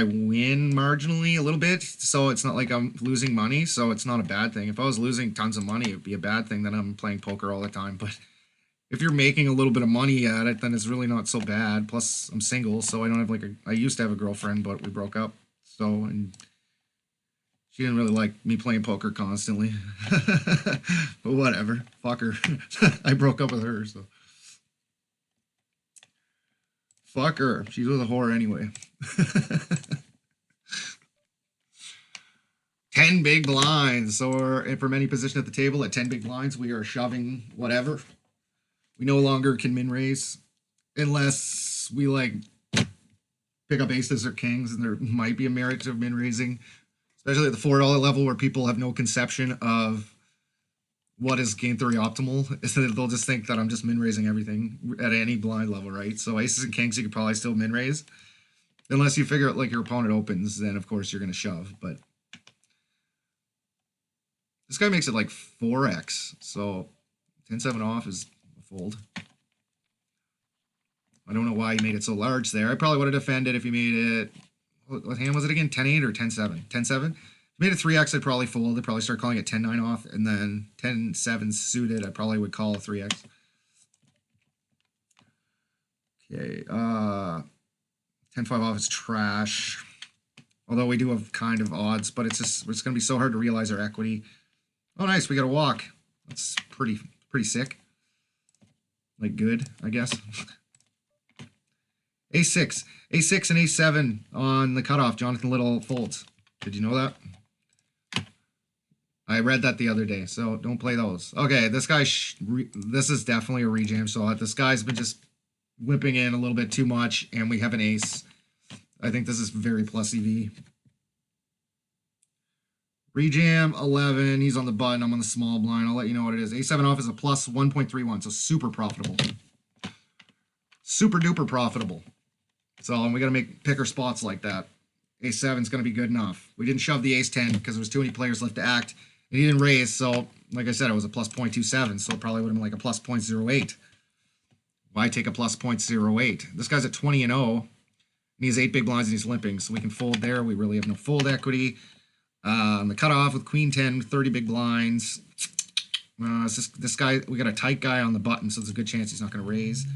win marginally a little bit, so it's not like I'm losing money, so it's not a bad thing. If I was losing tons of money, it would be a bad thing that I'm playing poker all the time, but if you're making a little bit of money at it, then it's really not so bad. Plus, I'm single, so I don't have like I used to have a girlfriend, but we broke up. So, and she didn't really like me playing poker constantly. But whatever. Fuck her. I broke up with her, so. Fuck her. She's with a whore anyway. 10 big blinds. So from any position at the table at 10 big blinds, we are shoving whatever. We no longer can min raise unless we like pick up aces or kings, and there might be a merit to min raising, especially at the $4 level where people have no conception of what is game theory optimal. They'll just think that I'm just min raising everything at any blind level, right? So aces and kings you could probably still min raise, unless you figure out like your opponent opens, then of course you're gonna shove. But this guy makes it like 4x, so 10-7 off is fold. I don't know why he made it so large there. I probably would have defended if he made it... What hand was it again? 10-8 or 10-7? 10-7? If he made it 3x, I'd probably fold. I'd probably start calling it 10-9 off, and then 10-7 suited, I probably would call a 3x. Okay, 10-5 off is trash. Although we do have kind of odds, but it's going to be so hard to realize our equity. Oh, nice. We got a walk. That's pretty sick. Like, good, I guess. A6. A6 and A7 on the cutoff. Jonathan Little folds. Did you know that? I read that the other day, so don't play those. Okay, this guy, this is definitely a rejam. So this guy's been just whipping in a little bit too much, and we have an ace. I think this is very plus EV. Rejam 11. He's on the button. I'm on the small blind. I'll let you know what it is. A7 off is a plus 1.31, so super profitable. Super duper profitable. So we got to pick our spots like that. A7 is going to be good enough. We didn't shove the ace 10 because there was too many players left to act. And he didn't raise, so like I said, it was a plus 0.27, so it probably would have been like a plus 0.08. Why take a plus 0.08? This guy's at 20 and 0. And he has 8 big blinds and he's limping, so we can fold there. We really have no fold equity. On the cutoff with queen 10, 30 big blinds. This guy, we got a tight guy on the button, so there's a good chance he's not going to raise.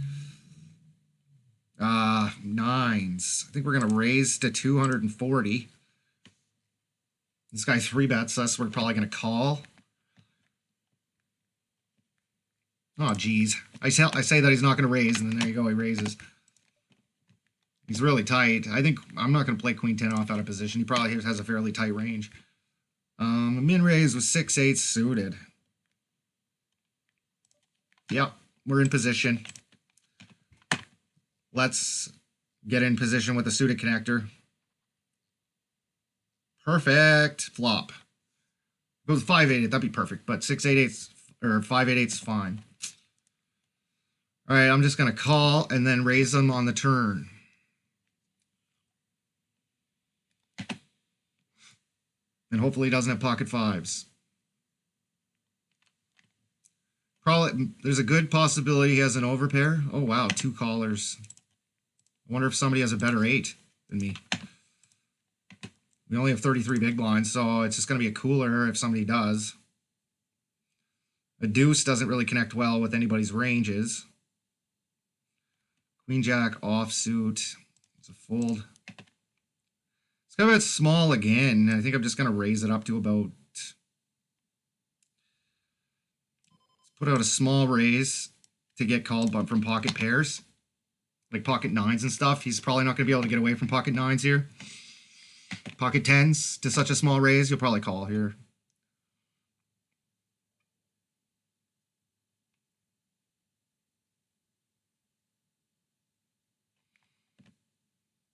Nines. I think we're going to raise to 240. This guy 3-bets us. We're probably going to call. Oh, geez. I say that he's not going to raise, and then there you go, he raises. He's really tight. I think I'm not going to play queen 10 off out of position. He probably has a fairly tight range. Min raise with 6-8 suited. Yep, we're in position. Let's get in position with a suited connector. Perfect. Flop. Goes 5-8. That'd be perfect, but 6-8 or 5-8 is fine. All right, I'm just going to call and then raise them on the turn. And hopefully he doesn't have pocket fives. Probably, there's a good possibility he has an overpair. Oh, wow, 2 callers. I wonder if somebody has a better 8 than me. We only have 33 big blinds, so it's just going to be a cooler if somebody does. A deuce doesn't really connect well with anybody's ranges. Queen Jack offsuit. It's a fold. It's kind of a bit small again. I think I'm just going to raise it up to about... Let's put out a small raise to get called from pocket pairs. Like pocket 9s and stuff. He's probably not going to be able to get away from pocket 9s here. Pocket 10s to such a small raise, you'll probably call here.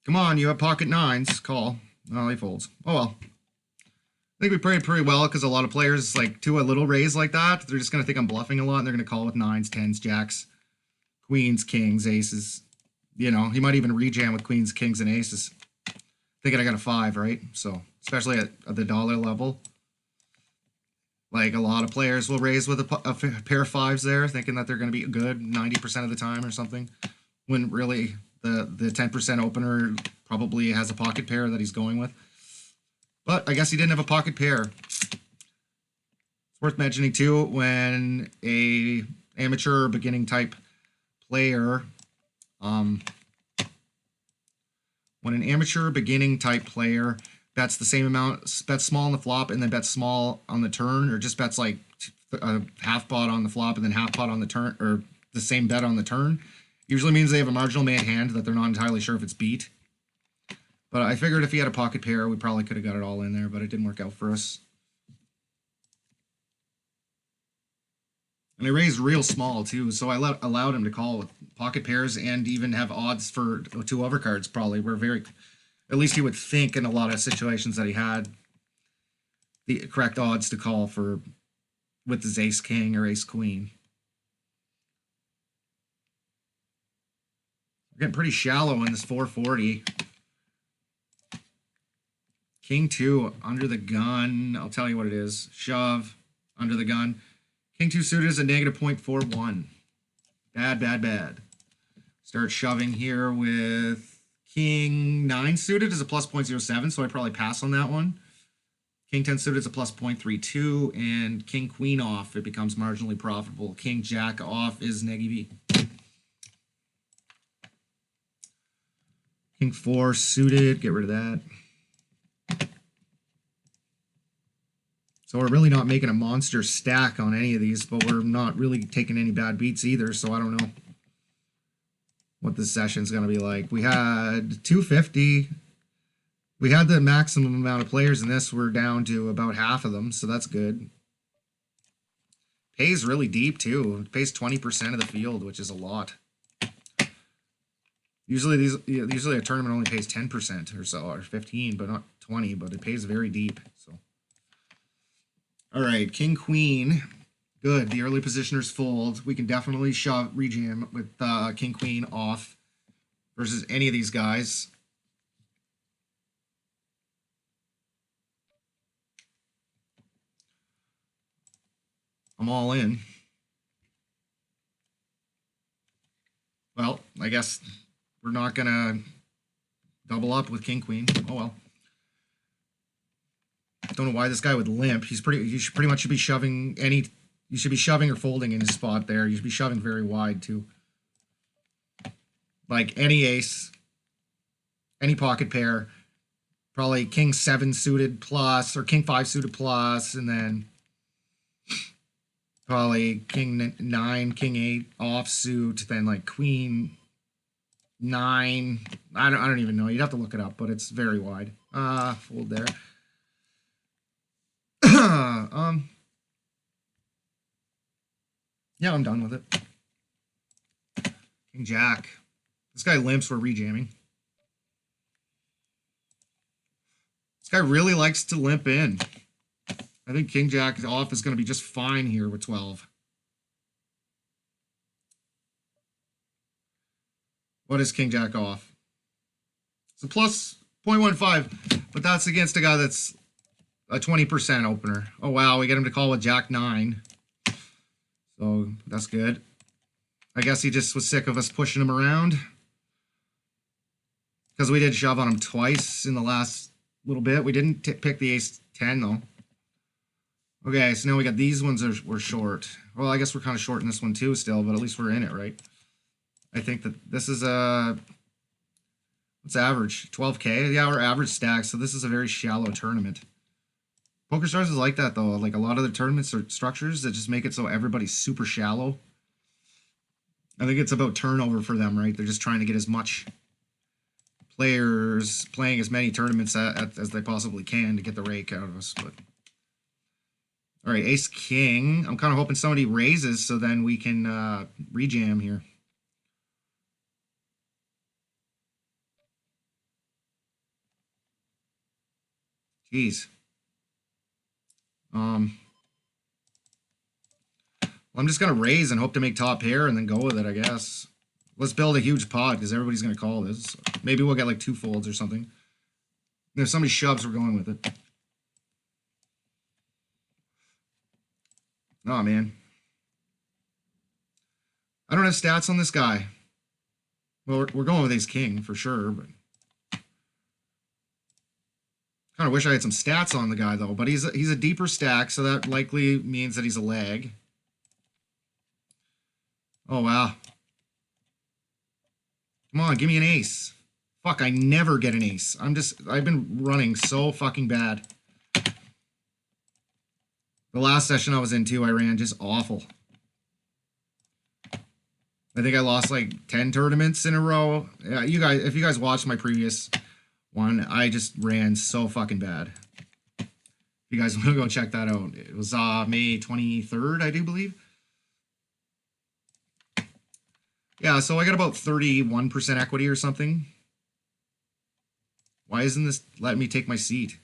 Come on, you have pocket 9s. Call. Oh, he folds. Oh, well. I think we played pretty well because a lot of players, like, to a little raise like that, they're just going to think I'm bluffing a lot, and they're going to call with 9s, 10s, jacks, queens, kings, aces. You know, he might even rejam with queens, kings, and aces. Thinking I got a 5, right? So, especially at the dollar level. Like, a lot of players will raise with a pair of 5s there, thinking that they're going to be good 90% of the time or something. When really, the 10% opener probably has a pocket pair that he's going with. But I guess he didn't have a pocket pair. It's worth mentioning, too, when a amateur beginning type player... when an amateur beginning type player bets the same amount, bets small on the flop and then bets small on the turn, or just bets like a half pot on the flop and then half pot on the turn, or the same bet on the turn, usually means they have a marginal man hand that they're not entirely sure if it's beat. But I figured if he had a pocket pair, we probably could have got it all in there, but it didn't work out for us. And I raised real small, too, so I allowed him to call with pocket pairs and even have odds for 2 overcards, probably. We're very... At least he would think in a lot of situations that he had the correct odds to call for with his ace-king or ace-queen. We're getting pretty shallow in this 440. King 2 under the gun. I'll tell you what it is. Shove under the gun. King 2 suited is a negative 0.41. Bad, bad, bad. Start shoving here with King 9 suited is a plus 0.07, so I probably pass on that one. King 10 suited is a plus 0.32, and King Queen off, it becomes marginally profitable. King Jack off is negative. King 4 suited, get rid of that. So we're really not making a monster stack on any of these, but we're not really taking any bad beats either, so I don't know what this session's going to be like. We had 250. We had the maximum amount of players in this. We're down to about half of them, so that's good. Pays really deep, too. It pays 20% of the field, which is a lot. Usually a tournament only pays 10% or so, or 15, but not 20, but it pays very deep, so. All right, king, queen. Good. The early positioners fold. We can definitely shove rejam with king, queen off versus any of these guys. I'm all in. Well, I guess we're not going to double up with king, queen. Oh, well. Don't know why this guy would limp. You should pretty much be shoving you should be shoving or folding in his spot there. You should be shoving very wide too. Like any ace, any pocket pair, probably king 7 suited plus or king 5 suited plus, and then probably king 9, king 8 offsuit, then like queen 9. I don't even know. You'd have to look it up, but it's very wide. Fold there. Yeah, I'm done with it. King Jack. This guy limps, we're rejamming. This guy really likes to limp in. I think King Jack off is going to be just fine here with 12. What is King Jack off? It's a plus 0.15, but that's against a guy that's a 20% opener. Oh, wow, we get him to call with Jack 9. So that's good. I guess he just was sick of us pushing him around. Because we did shove on him twice in the last little bit. We didn't pick the ace 10, though. Okay, so now we got these ones we're short. Well, I guess we're kind of short in this one, too, still. But at least we're in it, right? I think that this is a... What's average? 12K? Yeah, we're average stack. So this is a very shallow tournament. PokerStars is like that, though. Like, a lot of the tournaments are structures that just make it so everybody's super shallow. I think it's about turnover for them, right? They're just trying to get as much players playing as many tournaments as they possibly can to get the rake out of us. But all right, ace king. I'm kind of hoping somebody raises so then we can rejam here. Jeez. Well, I'm just going to raise and hope to make top pair and then go with it, I guess. Let's build a huge pot because everybody's going to call this. Maybe we'll get like 2 folds or something. And if somebody shoves, we're going with it. Oh, man. I don't have stats on this guy. Well, we're going with ace king for sure, but... Kind of wish I had some stats on the guy, though. But he's a deeper stack, so that likely means that he's a lag. Oh, wow. Come on, give me an ace. Fuck, I never get an ace. I've been running so fucking bad. The last session I was in, too, I ran just awful. I think I lost like 10 tournaments in a row. Yeah, if you guys watched my previous one, I just ran so fucking bad. If you guys want to go check that out. It was May 23rd, I do believe. Yeah, so I got about 31% equity or something. Why isn't this letting me take my seat?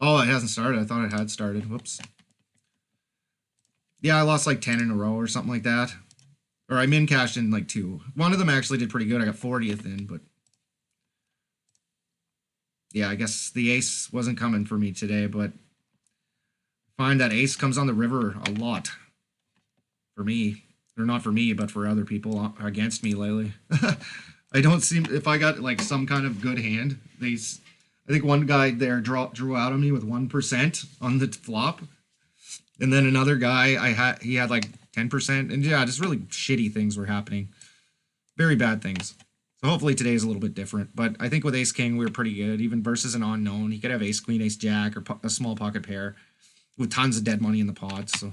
Oh, it hasn't started. I thought it had started. Whoops. Yeah, I lost like 10 in a row or something like that. Or I min cashed in like 2. One of them actually did pretty good. I got 40th in, but... Yeah, I guess the ace wasn't coming for me today, but... I find that ace comes on the river a lot. For me. Or not for me, but for other people against me lately. I don't seem... If I got like some kind of good hand, I think one guy there drew out on me with 1% on the flop. And then another guy, he had like 10%. And yeah, just really shitty things were happening. Very bad things. So hopefully today is a little bit different. But I think with ace king, we were pretty good. Even versus an unknown. He could have ace queen, ace jack, or a small pocket pair. with tons of dead money in the pot. So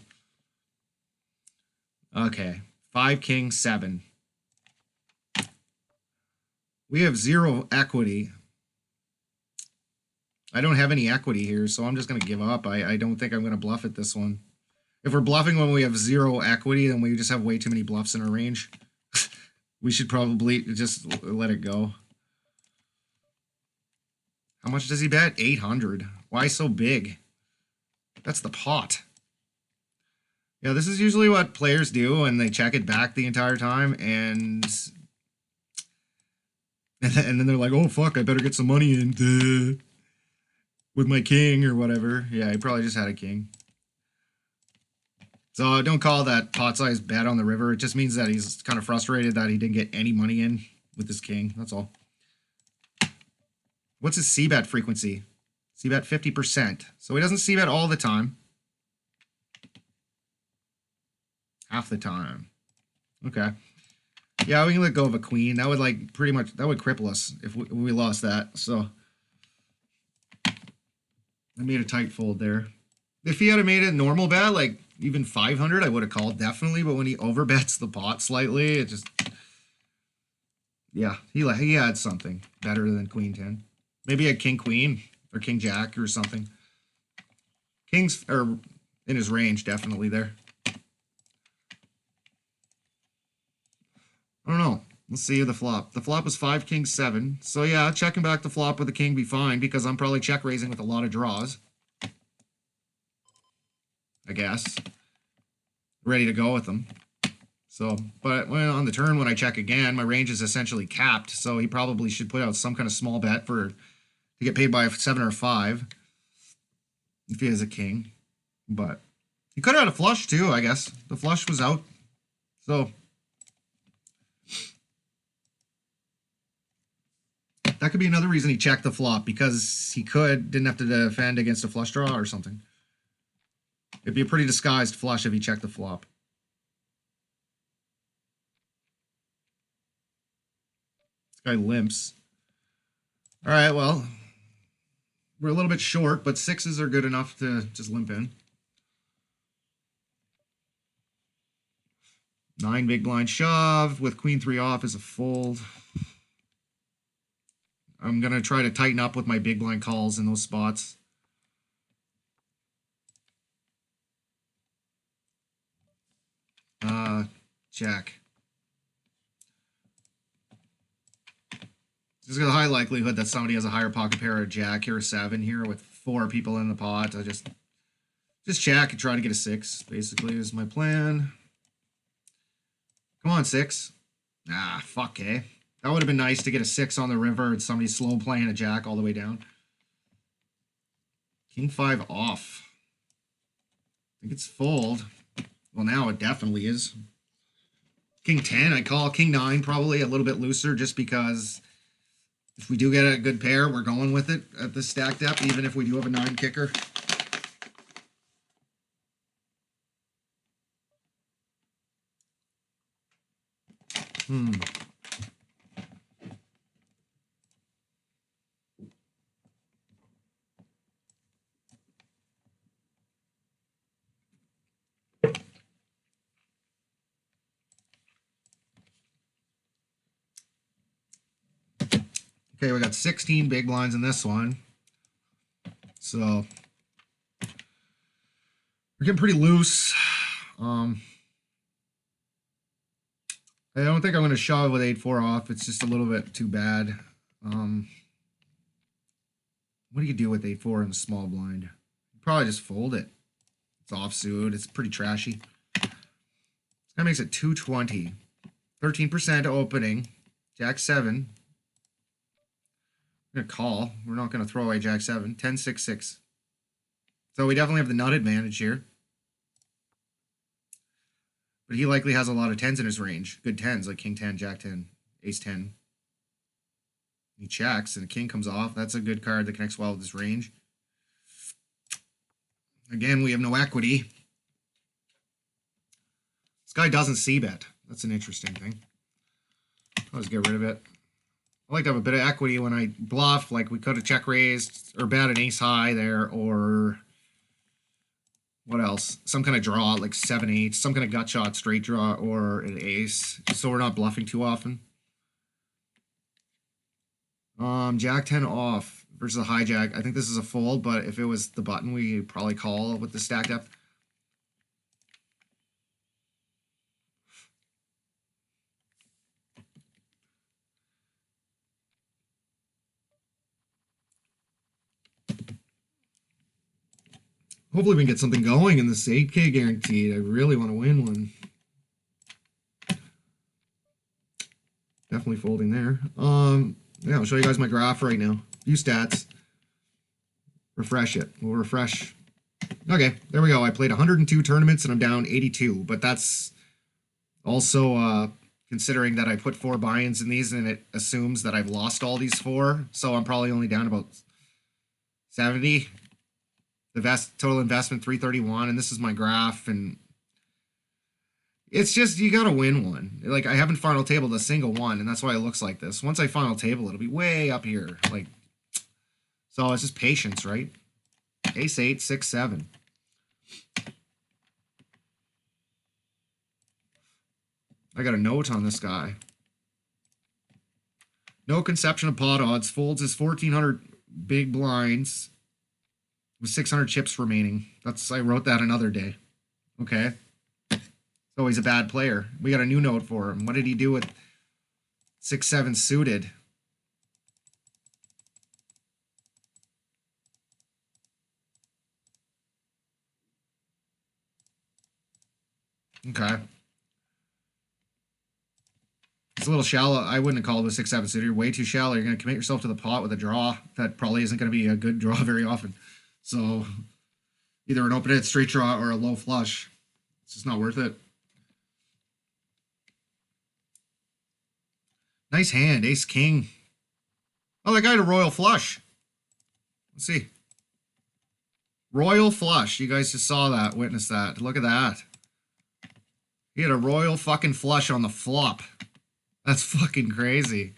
okay, 5 king 7. We have 0 equity. I don't have any equity here, so I'm just going to give up. I don't think I'm going to bluff at this one. If we're bluffing when we have 0 equity, then we just have way too many bluffs in our range. We should probably just let it go. How much does he bet? 800. Why so big? That's the pot. Yeah, this is usually what players do, and they check it back the entire time, and then they're like, oh, fuck, I better get some money in with my king or whatever. Yeah, he probably just had a king. So don't call that pot size bet on the river. It just means that he's kind of frustrated that he didn't get any money in with his king. That's all. What's his c-bet frequency? C-bet 50%. So he doesn't c-bet all the time. Half the time. Okay. Yeah, we can let go of a queen. That would like pretty much, that would cripple us if we lost that. So I made a tight fold there. If he had made a normal bet, like even 500, I would have called definitely. But when he overbets the pot slightly, it just, yeah, he had something better than queen 10. Maybe a king queen or king jack or something. Kings are in his range, definitely there. I don't know. Let's see the flop. The flop was 5 king 7. So yeah, checking back the flop with the king be fine because I'm probably check raising with a lot of draws. I guess. Ready to go with them. So, but when on the turn when I check again, my range is essentially capped. So he probably should put out some kind of small bet to get paid by 7 or 5 if he has a king. But he could have had a flush too, I guess. The flush was out. So that could be another reason he checked the flop, because he didn't have to defend against a flush draw or something. It'd be a pretty disguised flush if he checked the flop. This guy limps. All right, well, we're a little bit short, but 6s are good enough to just limp in. 9 big blind shove with queen 3 off is a fold. I'm going to try to tighten up with my big blind calls in those spots. Jack. There's a high likelihood that somebody has a higher pocket pair of jack here, or 7 here with 4 people in the pot. I just check and try to get a 6, basically, is my plan. Come on, 6. Ah, fuck, eh? That would have been nice to get a 6 on the river and somebody slow playing a jack all the way down. King 5 off. I think it's fold. Well, now it definitely is. King 10, I call. King 9 probably a little bit looser, just because if we do get a good pair, we're going with it at this stack depth, even if we do have a 9 kicker. Okay, we got 16 big blinds in this one. So we're getting pretty loose. I don't think I'm going to shove with 8-4 off. It's just a little bit too bad. What do you do with 8-4 in the small blind? You probably just fold it. It's offsuit. It's pretty trashy. That makes it 220. 13% opening. Jack 7. We're going to call. We're not going to throw away Jack 7. 10-6-6. So we definitely have the nut advantage here. But he likely has a lot of 10s in his range. Good 10s, like King 10, Jack 10, Ace 10. He checks, and the king comes off. That's a good card that connects well with his range. Again, we have no equity. This guy doesn't c-bet. That's an interesting thing. I'll just get rid of it. I like to have a bit of equity when I bluff. Like, we could have check raised or bet an ace high there, or What else? Some kind of draw, like 7-8, some kind of gut shot, straight draw, or an ace, so we're not bluffing too often. Jack 10 off versus a hijack. I think this is a fold, but if it was the button, we probably call with the stack depth. Hopefully we can get something going in this 8K guaranteed. I really want to win one. Definitely folding there. Yeah, I'll show you guys my graph right now. View stats. Refresh it. We'll refresh. Okay, there we go. I played 102 tournaments and I'm down 82, but that's also considering that I put 4 buy-ins in these and it assumes that I've lost all these 4, so I'm probably only down about 70. The total investment 331, and this is my graph, and it's just you gotta win one. Like, I haven't final tabled a single one, and that's why it looks like this. Once I final table, it'll be way up here. Like, so it's just patience, right? Ace 8, 6, 7. I got a note on this guy. No conception of pot odds. Folds his 1,400 big blinds with 600 chips remaining. I wrote that another day. Okay. So he's a bad player. We got a new note for him. What did he do with 6-7 suited? Okay. It's a little shallow. I wouldn't have called it a 6-7 suited. You're way too shallow. You're going to commit yourself to the pot with a draw that probably isn't going to be a good draw very often. So either an open-ended straight draw or a low flush. It's just not worth it. Nice hand. Ace king. Oh, that guy had a royal flush. Let's see. Royal flush. You guys just saw that. Witnessed that. Look at that. He had a royal fucking flush on the flop. That's fucking crazy.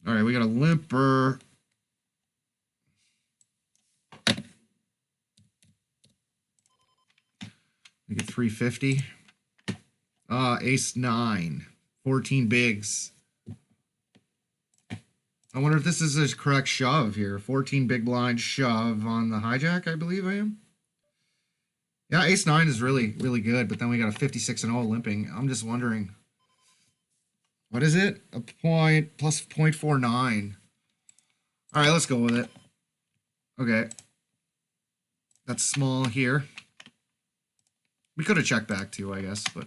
All right, we got a limper. We get 350. Ace 9. 14 bigs. I wonder if this is a correct shove here. 14 big blind shove on the hijack, I believe I am. Yeah, ace 9 is really, really good, but then we got a 56-0 limping. I'm just wondering. What is it? A point plus 0.49. All right, let's go with it. Okay. That's small here. We could have checked back too, I guess, but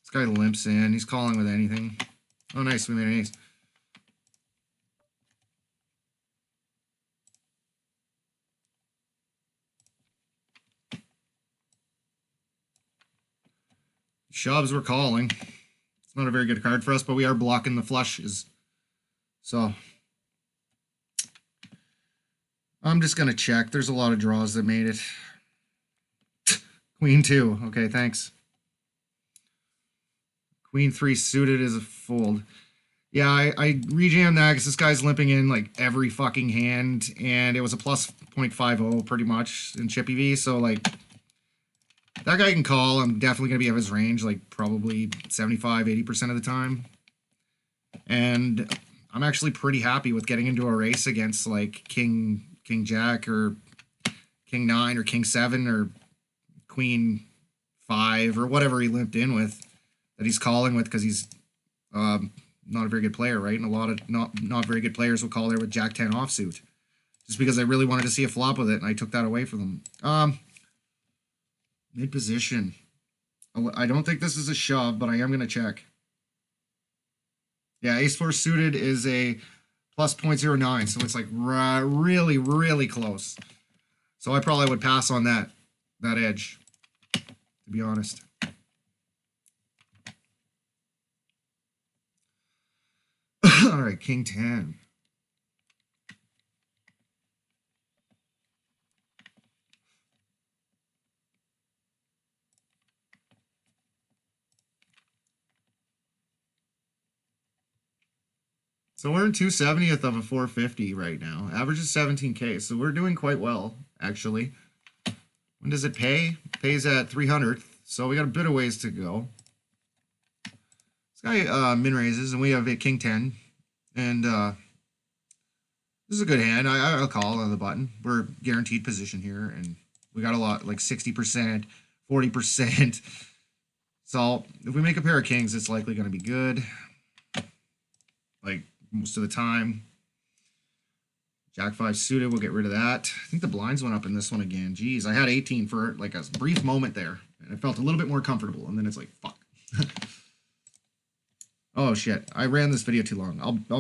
this guy limps in. He's calling with anything. Oh, nice. We made an ace. Shoves we're calling. It's not a very good card for us, but we are blocking the flushes. So I'm just going to check. There's a lot of draws that made it. Queen 2. Okay, thanks. Queen 3 suited is a fold. Yeah, I rejammed that because this guy's limping in like every fucking hand, and it was a plus 0.50 pretty much in Chippy V, so like that guy can call. I'm definitely going to be out of his range, like probably 75-80% of the time. And I'm actually pretty happy with getting into a race against like King Jack or King 9 or King 7 or Queen 5 or whatever he limped in with that he's calling with because he's not a very good player, right? And a lot of not very good players will call there with Jack 10 offsuit just because I really wanted to see a flop with it, and I took that away from them. Mid position. I don't think this is a shove, but I am going to check. Yeah, ace 4 suited is a plus 0.09, so it's like really, really close. So I probably would pass on that edge, to be honest. All right, King 10. So we're in 2/70th of a 450 right now. Average is 17K, so we're doing quite well, actually. When does it pay? It pays at 300th, so we got a bit of ways to go. This guy min raises, and we have a king 10, and this is a good hand. I'll call on the button. We're guaranteed position here, and we got a lot, like 60%, 40%. So if we make a pair of kings, it's likely going to be good, like most of the time. Jack 5 suited, we'll get rid of that. I think the blinds went up in this one again. Jeez, I had 18 for like a brief moment there, and I felt a little bit more comfortable, and then it's like, fuck. Oh, shit. I ran this video too long. I'll